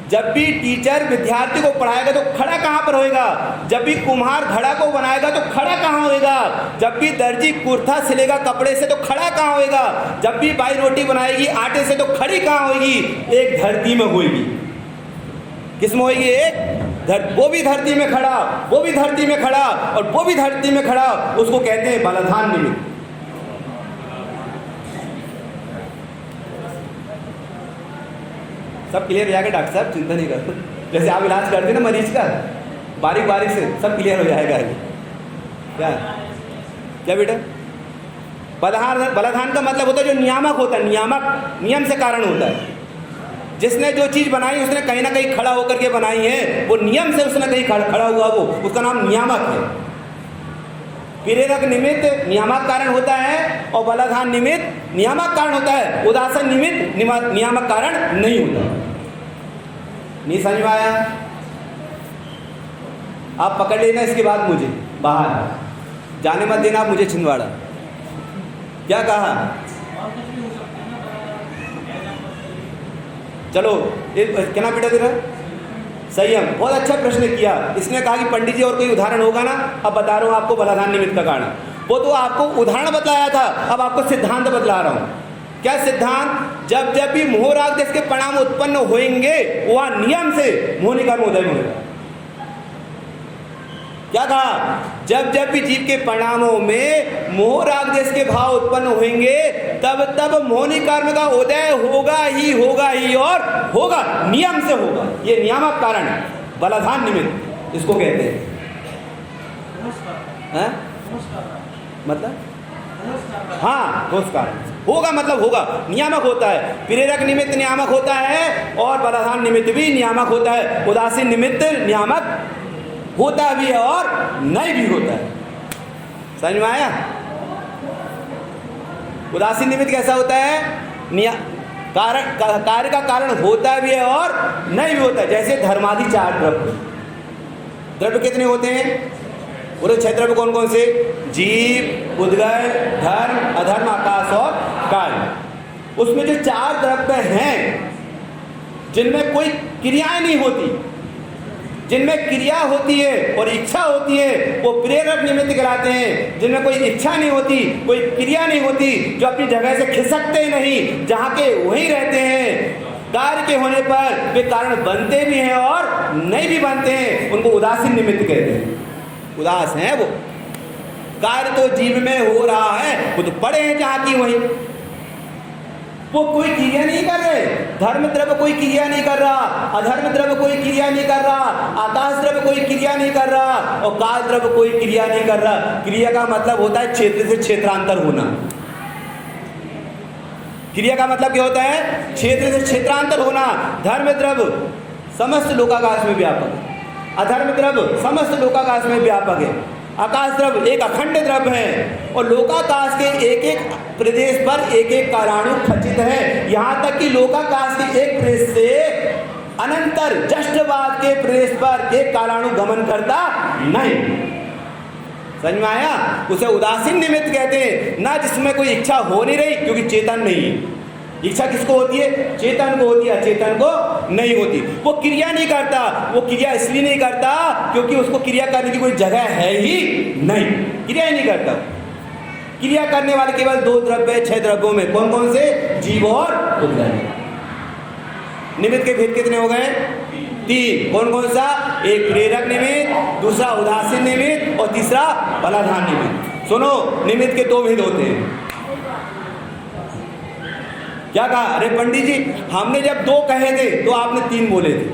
S1: जब भी टीचर विद्यार्थी को पढ़ाएगा तो खड़ा कहाँ पर होएगा? जब भी कुम्हार घड़ा को बनाएगा तो खड़ा कहाँ होएगा? जब भी दर्जी कुर्ता सिलेगा कपड़े से तो खड़ा कहाँ होएगा? जब भी बाई रोटी बनाएगी आटे से तो खड़ी कहाँ होएगी? एक धरती में होएगी। किस में होएगी? एक वो भी धरती में खड़ा, वो भी धरती में खड़ा, और वो भी धरती में खड़ा। उसको कहते हैं बलाधान निमित्त। सब क्लियर हो जाएगा डॉक्टर साहब, चिंता नहीं करो। जैसे आप इलाज करते हैं ना मरीज का, बारीक बारीक से सब क्लियर हो जाएगा। क्या क्या बेटा? बलाधान का मतलब होता है जो नियामक होता है, नियामक नियम से कारण होता है। जिसने जो चीज़ बनाई उसने कहीं ना कहीं खड़ा होकर के बनाई है, वो नियम से उसने कहीं खड़ा हुआ, वो उसका नाम नियामक है। प्रेरक निमित्त नियामक कारण होता है और बलाधान निमित्त नियामक कारण होता है। उदासीन निमित्त नियामक कारण नहीं होता। नहीं समझ में आया? आप पकड़ लेना इसके बाद मुझे बाहर जाने मत देना, आप मुझे छिंदवाड़ा। क्या कहा? चलो क्या नाम बेटा तेरा? संयम। बहुत अच्छा प्रश्न किया। इसने कहा कि पंडित जी और कोई उदाहरण होगा ना? अब बता रहा हूँ आपको बलाधान निमित्त का कारण। वो तो आपको उदाहरण बताया था, अब आपको सिद्धांत बतला रहा हूँ। क्या सिद्धांत? जब जब भी मोह राग देश के परिणाम उत्पन्न होंगे वह नियम से मोहनिका में उदय में होगा। क्या कहा? जब जब भी जीव के परिणामों में मोह राग देश के भाव उत्पन्न होंगे तब तब मोहनी कर्म का उदय होगा ही और होगा, नियम से होगा। ये नियामक कारण है, बलाधान निमित्त इसको कहते हैं। मतलब हाँ, ठोस कारण होगा, मतलब होगा, नियामक होता है। प्रेरक निमित्त नियामक होता है और बलाधान निमित्त भी नियामक होता है। उदासीन निमित्त नियामक होता भी है और नहीं भी होता है। समझ में आया? उदासीन निमित्त कैसा होता है? कार्य का कारण होता भी है और नहीं भी होता है। जैसे धर्मादि 4 द्रव्य। द्रव्य कितने होते हैं? बोलो 6 द्रव्य कौन कौन से? जीव, उद्गय, धर्म, अधर्म, आकाश और काल। उसमें जो 4 द्रव्य हैं जिनमें कोई क्रियाएं नहीं होती, जिनमें क्रिया होती है और इच्छा होती है वो प्रेरक निमित्त कहलाते हैं। जिनमें कोई इच्छा नहीं होती, कोई क्रिया नहीं होती, जो अपनी जगह से खिसकते नहीं, जहाँ के वहीं रहते हैं, कार्य के होने पर वे कारण बनते भी हैं और नहीं भी बनते हैं, उनको उदासीन निमित्त कहते हैं। उदास हैं वो। कार्य तो जीव में हो रहा है, वो तो पड़े हैं जहाँ की वहीं, वो कोई क्रिया नहीं कर रहे। धर्म द्रव्य कोई क्रिया नहीं कर रहा, अधर्म द्रव्य कोई क्रिया नहीं कर रहा, आकाश द्रव्य कोई क्रिया नहीं कर रहा और काल द्रव्य कोई क्रिया नहीं कर रहा। क्रिया का मतलब होता है क्षेत्र से क्षेत्रांतर होना। क्रिया का मतलब क्या होता है? क्षेत्र से क्षेत्रांतर होना। धर्म द्रव्य समस्त लोकाकाश में व्यापक है। अधर्म द्रव्य समस्त लोकाकाश में व्यापक है। आकाश द्रव्य एक अखंड द्रव्य है और लोकाकाश के एक एक प्रदेश पर एक एक कालाणु खचित है। यहाँ तक कि लोकाकाश के एक प्रदेश से अनंतर जष्टवाद के प्रदेश पर एक कालाणु गमन करता नहीं। समझ में आया? उसे उदासीन निमित्त कहते हैं, ना जिसमें कोई इच्छा हो नहीं रही, क्योंकि चेतन नहीं है। इच्छा किसको होती है? चेतन को होती है, अचेतन को नहीं होती। वो क्रिया नहीं करता, वो क्रिया इसलिए नहीं करता क्योंकि उसको क्रिया करने की कोई जगह है ही नहीं, क्रिया ही नहीं करता। क्रिया करने वाले केवल 2 द्रव्य, 6 द्रव्यों में। कौन कौन से? जीव और उद्गम। निमित्त के भेद कितने हो गए? 3। कौन कौन सा? एक प्रेरक निमित्त, दूसरा उदासीन निमित्त और तीसरा बलाधान निमित्त। सुनो, निमित्त के 2 भेद होते हैं। क्या कहा? अरे पंडित जी, हमने जब 2 कहे थे तो आपने 3 बोले थे,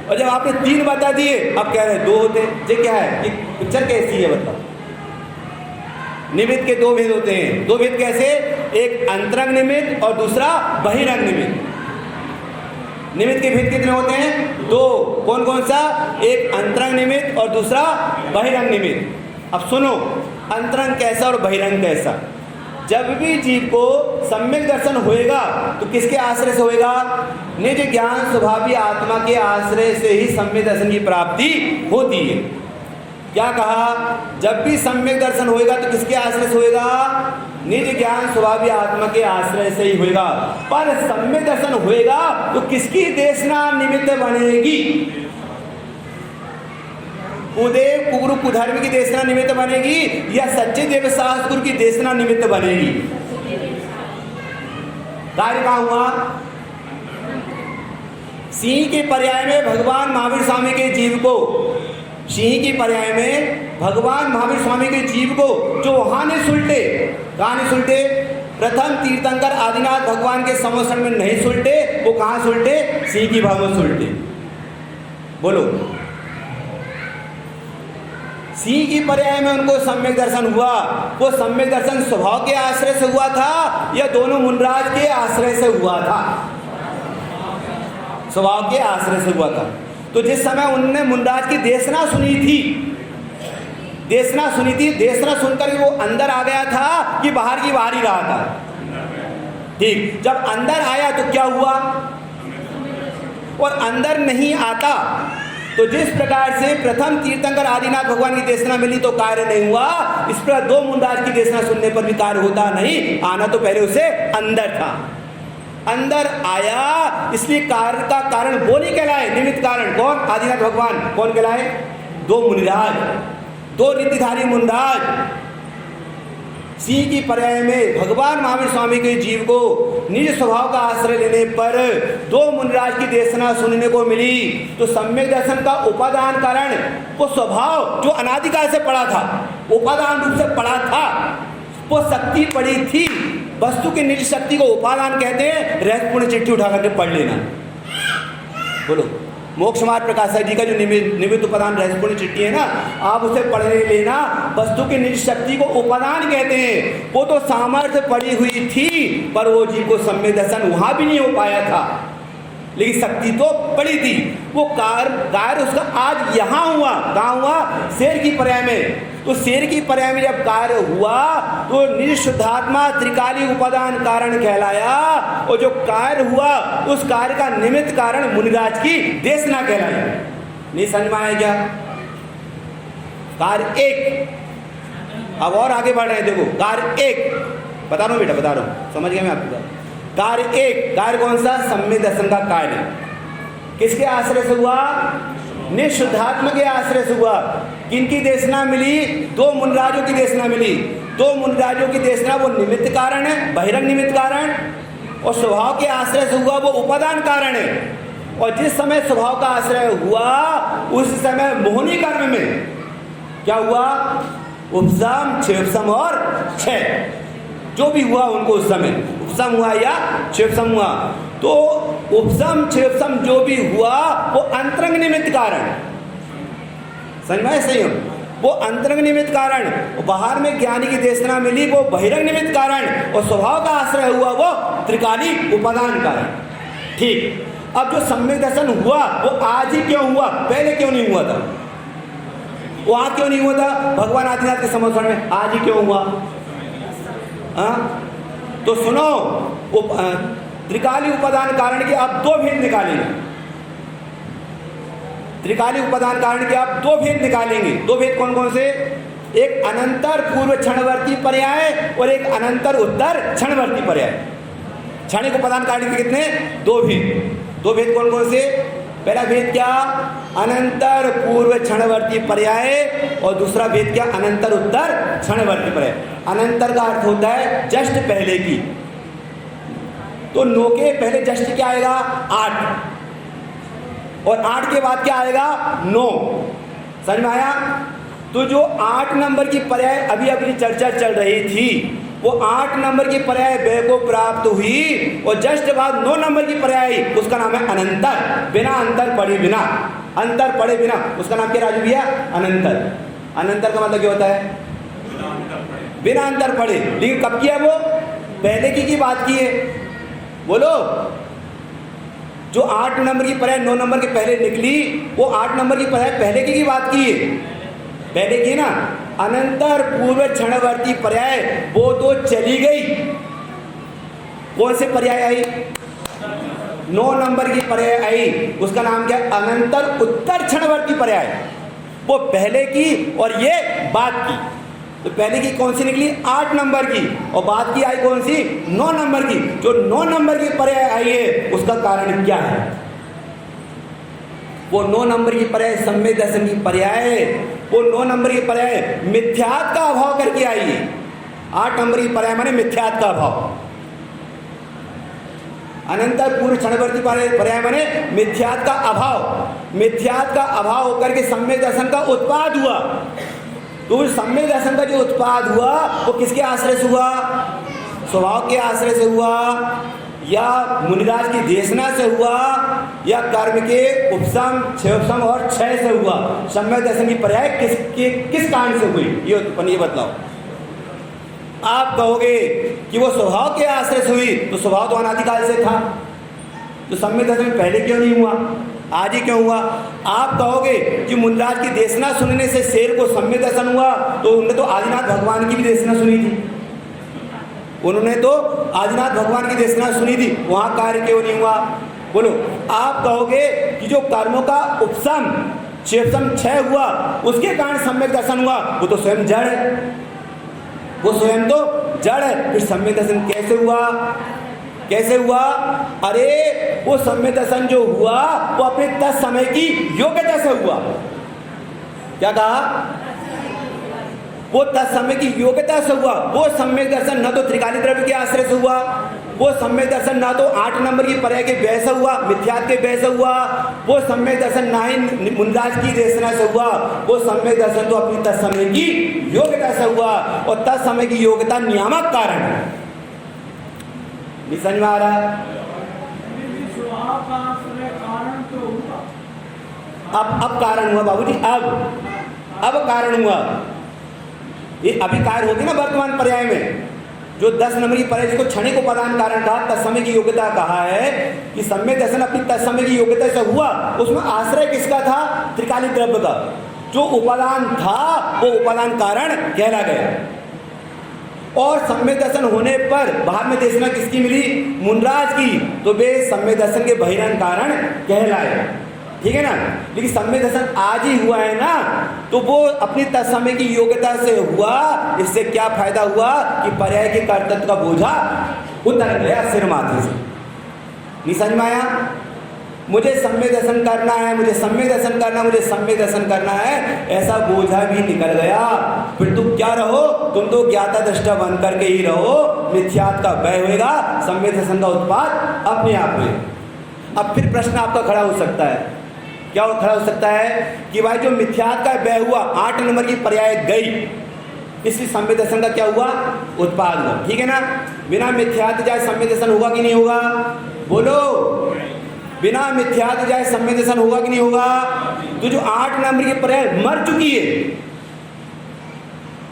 S1: और जब आपने 3 बता दिए अब कह रहे 2 होते। ये क्या है? एक पिक्चर कैसी है बताओ? निमित्त के 2 भेद होते हैं। 2 भेद कैसे? एक अंतरंग निमित्त और दूसरा बहिरंग निमित्त। निमित्त के भेद कितने होते हैं? 2। कौन कौन सा? एक अंतरंग निमित्त और दूसरा बहिरंग निमित्त। अब सुनो, अंतरंग कैसा और बहिरंग कैसा? जब भी जीव को सम्यक दर्शन होएगा तो किसके आश्रय से होएगा? निज ज्ञान स्वभावी आत्मा के आश्रय से ही सम्यक दर्शन की प्राप्ति होती है। क्या कहा? जब भी सम्यक दर्शन होएगा तो किसके आश्रय से होएगा? निज ज्ञान स्वभावी आत्मा के आश्रय से ही होएगा। पर सम्यक दर्शन होएगा तो किसकी देशना निमित्त बनेगी? कुदेव कुगुरु कुधर्म की देशना निमित्त बनेगी या सच्चे देव साहस गुरु की देशना निमित्त बनेगी? कार्य कहाँ हुआ? सिंह के पर्याय में भगवान महावीर स्वामी के जीव को, सिंह की पर्याय में भगवान महावीर स्वामी के जीव को जो वहां ने सुलटे, कहाँ ने सुलटे? प्रथम तीर्थंकर आदिनाथ भगवान के समोसन में नहीं सुलटे, वो कहाँ सुलटे? सिंह की भाव में सुलटे। बोलो, सिंह की पर्याय में उनको सम्यक दर्शन हुआ। वो सम्यक दर्शन स्वभाव के आश्रय से हुआ था या दोनों मुनराज के आश्रय से हुआ था? स्वभाव के आश्रय से हुआ था। तो जिस समय उन्होंने मुनराज की देशना सुनी थी, देशना सुनकर वो अंदर आ गया था कि बाहर की बाहर ही रहा था? ठीक। जब अंदर आया तो क्या हुआ? और अंदर नहीं आता तो जिस प्रकार से प्रथम तीर्थंकर आदिनाथ भगवान की देशना मिली तो कार्य नहीं हुआ, इस प्रकार 2 मुनराज की देशना सुनने पर भी कार्य होता नहीं। आना तो पहले उसे अंदर था, अंदर आया, इसलिए कार्य का कारण वो नहीं कहलाए। निमित्त कारण कौन? आदिनाथ भगवान। कौन कहलाए? 2 मुनिराज, 2 रिद्धिधारी मुनराज। सिंह की पर्याय में भगवान महावीर स्वामी के जीव को निज स्वभाव का आश्रय लेने पर 2 मुनराज की देशना सुनने को मिली। तो सम्यक दर्शन का उपादान कारण वो स्वभाव जो अनादिकाल से पड़ा था, उपादान रूप से पड़ा था, वो शक्ति पड़ी थी। वस्तु की निज शक्ति को उपादान कहते हैं। रहस्यपूर्ण चिट्ठी उठा करके पढ़ लेना। बोलो, मोक्ष मार्ग प्रकाशक जी का जो निमित्त उपादान रहस्यपूर्ण चिट्ठी है ना, आप उसे पढ़ने लेना। वस्तु की निज शक्ति को उपादान कहते हैं। वो तो सामर्थ्य पड़ी हुई थी पर वो जीव को सम्यक दर्शन वहां भी नहीं हो पाया था, लेकिन शक्ति तो पड़ी थी। वो कार्य उसका आज यहाँ हुआ। कहाँ हुआ? शेर की पर्याय में। तो शेर की पर्याय में जब कार्य हुआ तो निज शुद्धात्मा त्रिकाली उपादान कारण कहलाया, और जो कार्य हुआ उस कार्य का निमित्त कारण मुनिराज की देशना कहलाई। नहीं समझ में आया क्या? कार्य 1। अब और आगे बढ़ रहे हैं, देखो कार्य 1 बता रहा हूँ बेटा, बता रहा हूँ, समझ गए मैं आपको। कार्य 1, कार्य कौन सा? सम्यक दर्शन का कार्य किसके आश्रय से हुआ? निशुद्धात्मा के आश्रय से हुआ। किनकी देशना मिली? 2 मुनराजों की देशना मिली। 2 मुनराजों की देशना वो निमित्त कारण है, बहिरंग निमित्त कारण, और स्वभाव के आश्रय से हुआ वो उपादान कारण है। और जिस समय स्वभाव का आश्रय हुआ उस समय मोहनी कर्म में क्या हुआ? उपसम, क्षेपसम और क्षय, जो भी हुआ उनको उस समय उपसम हुआ या क्षेपसम हुआ। तो उपसम क्षेपसम जो भी हुआ वो अंतरंग निमित्त कारण, समझ में सही हो? वो अंतरंग निमित्त कारण। बाहर में ज्ञानी की देशना मिली वो बहिरंग निमित्त कारण, और स्वभाव का आश्रय हुआ वो त्रिकाली उपादान कारण। ठीक। अब जो सम्यक दर्शन हुआ वो आज ही क्यों हुआ, पहले क्यों नहीं हुआ था? वहां क्यों नहीं हुआ था? भगवान आदिनाथ के समर्थन में आज ही क्यों हुआ? तो सुनो, त्रिकाली उपादान कारण के आप दो भेद निकालेंगे। त्रिकाली उपादान कारण के आप दो भेद निकालेंगे। दो भेद कौन कौन से? एक अनंतर पूर्व क्षणवर्ती पर्याय और एक अनंतर उत्तर क्षणवर्ती पर्याय। क्षणिक उपादान कारण के कितने? दो भेद। दो भेद कौन कौन से? पहला भेद क्या? अनंतर पूर्व क्षणवर्ती पर्याय, और दूसरा भेद क्या? अनंतर उत्तर क्षणवर्ती पर्याय। अनंतर का अर्थ होता है जस्ट पहले की। तो 9 के पहले जस्ट क्या आएगा? 8, और 8 के बाद क्या आएगा? 9। समझ में आया? तो जो 8 नंबर की पर्याय अभी अभी चर्चा चल रही थी, वो 8 नंबर की पर्याय वे को प्राप्त हुई, और जस्ट बाद 9 नंबर की पर्याय, उसका नाम है अनंतर। बिना अंतर पढ़े बिना, अंतर पढ़े बिना, उसका नाम क्या राजू भैया? अनंतर। अनंतर का मतलब क्या होता है? बिना अंतर पढ़े। लेकिन कब किया? वो पहले की बात की है। बोलो, जो 8 नंबर की पर्याय 9 नंबर के पहले निकली, वो 8 नंबर की पर्याय पहले की बात की है, पहले की ना। अनंतर पूर्व क्षणवर्ती पर्याय वो तो चली गई। कौन से पर्याय आई? 9 नंबर की पर्याय आई, उसका नाम क्या? अनंतर उत्तर क्षणवर्ती पर्याय। वो पहले की और ये बाद की। तो पहले की कौन सी निकली? 8 नंबर की, और बाद की आई कौन सी? 9 नंबर की। जो 9 नंबर की पर्याय आई है, उसका कारण क्या है? वो 9 नंबर की पर्याय सम्यक दर्शन की पर्याय, वो 9 नंबर की पर्याय मिथ्यात्व का अभाव करके आई है। 8 नंबर की पर्याय माने मिथ्यात्व का अभाव। अनंतर पूर्व क्षणवर्ती पर्याय माने मिथ्यात्व का अभाव। मिथ्यात्व का अभाव होकर के सम्यक दर्शन का उत्पाद हुआ। तो सम्यक दर्शन का जो उत्पाद हुआ वो किसके आश्रय से हुआ? स्वभाव के आश्रय से हुआ, या मुनिराज की देशना से हुआ, या कर्म के उपशम, क्षयोपशम और क्षय से हुआ? सम्यक दर्शन की पर्याय किस कारण से हुई? ये बतलाओ। आप कहोगे कि वो स्वभाव के आश्रय से हुई, तो स्वभाव तो अनादिकाल से था, तो सम्यक दर्शन पहले क्यों नहीं हुआ, आज ही क्यों हुआ? आप कहोगे कि मुनिराज की देशना सुनने से शेर को सम्यक दर्शन हुआ, तो उन्होंने तो आदिनाथ भगवान की भी देशना सुनी थी, उन्होंने तो आदिनाथ भगवान की देशना सुनी थी, वहां कार्य क्यों नहीं हुआ? बोलो। आप कहोगे कि जो कर्मों का उपशम, क्षेपशम, क्षय हुआ, उसके कारण सम्यक दर्शन हुआ, वो तो स्वयं जड़ है, वो स्वयं तो जड़ है, फिर सम्यक दर्शन कैसे हुआ? कैसे हुआ? अरे वो सम्यक दर्शन जो हुआ वो अपने तत्समय की योग्यता से हुआ। क्या कहा? वो तत्समय की योग्यता से हुआ। वो सम्यक दर्शन न तो त्रिकाली द्रव्य के आश्रय से हुआ, वो सम्यक दर्शन ना तो 8 नंबर की पर्याय के व्यय से हुआ, मिथ्यात्व के व्यय से हुआ, वो सम्यक दर्शन ना ही मुनिराज की देशना से हुआ, वो सम्यक दर्शन तो अपनी तत्समय की योग्यता से हुआ, और तत्समय की योग्यता नियामक कारण है। नहीं समझ में आ रहा है? अब कारण हुआ बाबूजी, अब कारण हुआ। ये अभी कार्य होगी ना वर्तमान पर्याय में, जो 10 नंबर की पर्याय जिसको क्षणिक उपादान कारण कहा, तत्समय की योग्यता कहा है कि सम्यक दर्शन अपनी तत्समय की योग्यता से हुआ। उसमें आश्रय किसका था? त्रिकाली द्रव्य का। जो उपादान था वो उपादान कारण कहला गया, और सम्यक दर्शन होने पर बाद में देशना किसकी मिली? मुनिराज की, तो वे सम्यक दर्शन के बहिरंग कारण कहलाए। ठीक है ना? लेकिन सम्यक दर्शन आज ही हुआ है ना, तो वो अपनी तत्समय की योग्यता से हुआ। इससे क्या फायदा हुआ कि पर्याय के कर्तृत्व का बोझा उतर गया सिर माथे से। नहीं समझ में आया? मुझे सम्यक दर्शन करना है, मुझे सम्यक दर्शन करना, मुझे सम्यक दर्शन करना है, ऐसा बोझा भी निकल गया। फिर तुम क्या रहो? तुम तो ज्ञाता दृष्टा बन करके ही रहो। मिथ्यात्व का व्यय होएगा, सम्यक दर्शन का उत्पाद अपने आप में। अब फिर प्रश्न आपका खड़ा हो सकता है, क्या खड़ा हो सकता है कि भाई जो मिथ्यात्व का व्यय हुआ, 8 नंबर की पर्याय गई, इसलिए सम्यक दर्शन का क्या हुआ? उत्पाद हुआ। ठीक है ना? बिना मिथ्यात्व जाए सम्यक दर्शन होगा कि नहीं होगा? बोलो। बिना मिथ्यात्व जाए सम्यक दर्शन होगा कि नहीं होगा? तो जो 8 नंबर की पर्याय मर चुकी है,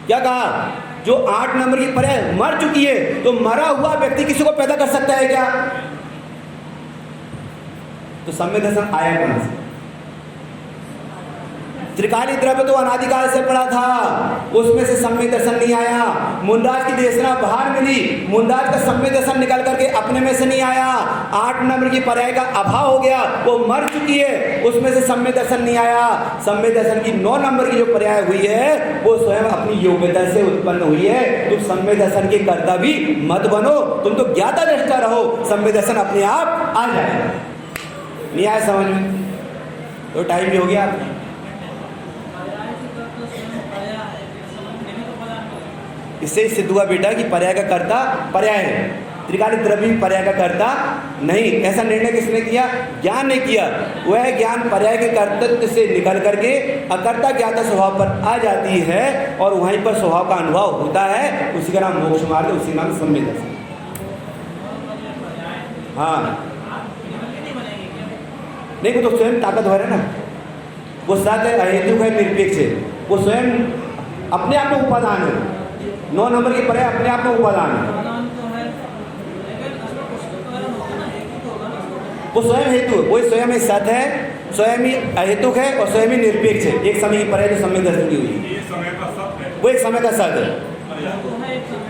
S1: क्या कहा? जो 8 नंबर की पर्याय मर चुकी है, तो मरा हुआ व्यक्ति किसी को पैदा कर सकता है क्या? तो सम्य दर्शन आया कहाँ से? त्रिकाली द्रव्य तो अनादिकाल से पड़ा था, उसमें से सम्य दर्शन नहीं आया। मुंडराज की देशना बाहर मिली, मुंडराज का सम्य दर्शन निकल करके अपने में से नहीं आया। 8 नंबर की पर्याय का अभाव हो गया, वो मर चुकी है, उसमें से सम्य दर्शन नहीं आया। सम्य दर्शन की 9 नंबर की जो पर्याय हुई है वो स्वयं अपनी योग्यता से उत्पन्न हुई है। तुम सम्य दर्शन के कर्ता भी मत बनो, तुम तो ज्ञाता दृष्टा रहो, सम्य दर्शन अपने आप आ जाए। नहीं आया समझ में? तो टाइम भी हो गया। इससे सिद्ध हुआ बेटा कि पर्याय का कर्ता पर्याय है, त्रिकाली द्रव्य पर्याय का कर्ता नहीं। ऐसा निर्णय किसने किया? ज्ञान ने किया। वह ज्ञान पर्याय के कर्तृत्व से निकल करके अकर्ता ज्ञाता स्वभाव पर आ जाती है और वहीं पर स्वभाव का अनुभव होता है। उसी का नाम मोक्ष मार्ग, उसी का नाम सम्य दर्शन। हाँ, नहीं वो तो स्वयं ताकतवर है ना, वो सत्य है, अहेतुक है, निरपेक्ष है, वो स्वयं अपने आप में उपादान है। 9 नंबर की पर्याय अपने आप में उपादान है, वो स्वयं हेतु है, वो स्वयं ही सत है, स्वयं ही अहेतुक है और स्वयं ही निरपेक्ष है। एक समय की पर्याय जो सम्य दर्शन की हुई है वो एक समय का सत है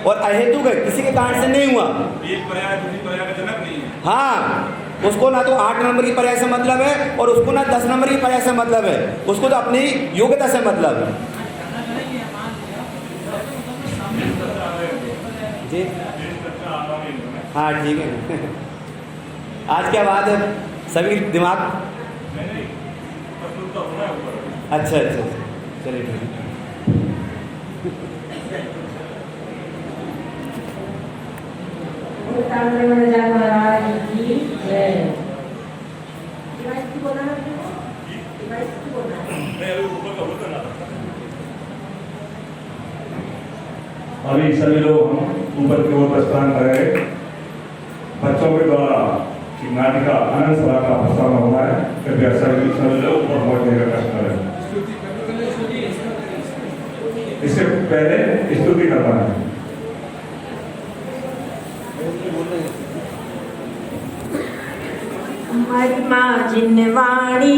S1: और अहेतुक है, किसी के कारण से नहीं हुआ।
S5: एक पर्याय दूसरी पर्याय का जनक नहीं है।
S1: हाँ, उसको ना तो 8 नंबर की पर्याय से मतलब है और उसको ना 10 नंबर की पर्याय से मतलब है, उसको तो अपनी योग्यता से मतलब है। जी हाँ ठीक है। आज क्या बात है, सभी दिमाग अच्छा अच्छा चलिए ठीक है।
S4: महाराज की जय।
S5: अभी सभी लोग हम ऊपर की ओर प्रस्थान करेंगे। बच्चों के द्वारा नाटिका आनंद सभा का प्रस्ताव होना है। कृपया सभी लोग ऊपर पहुंचने का कष्ट करें। इससे पहले स्तुति करना है।
S4: महिमा जिनवाणी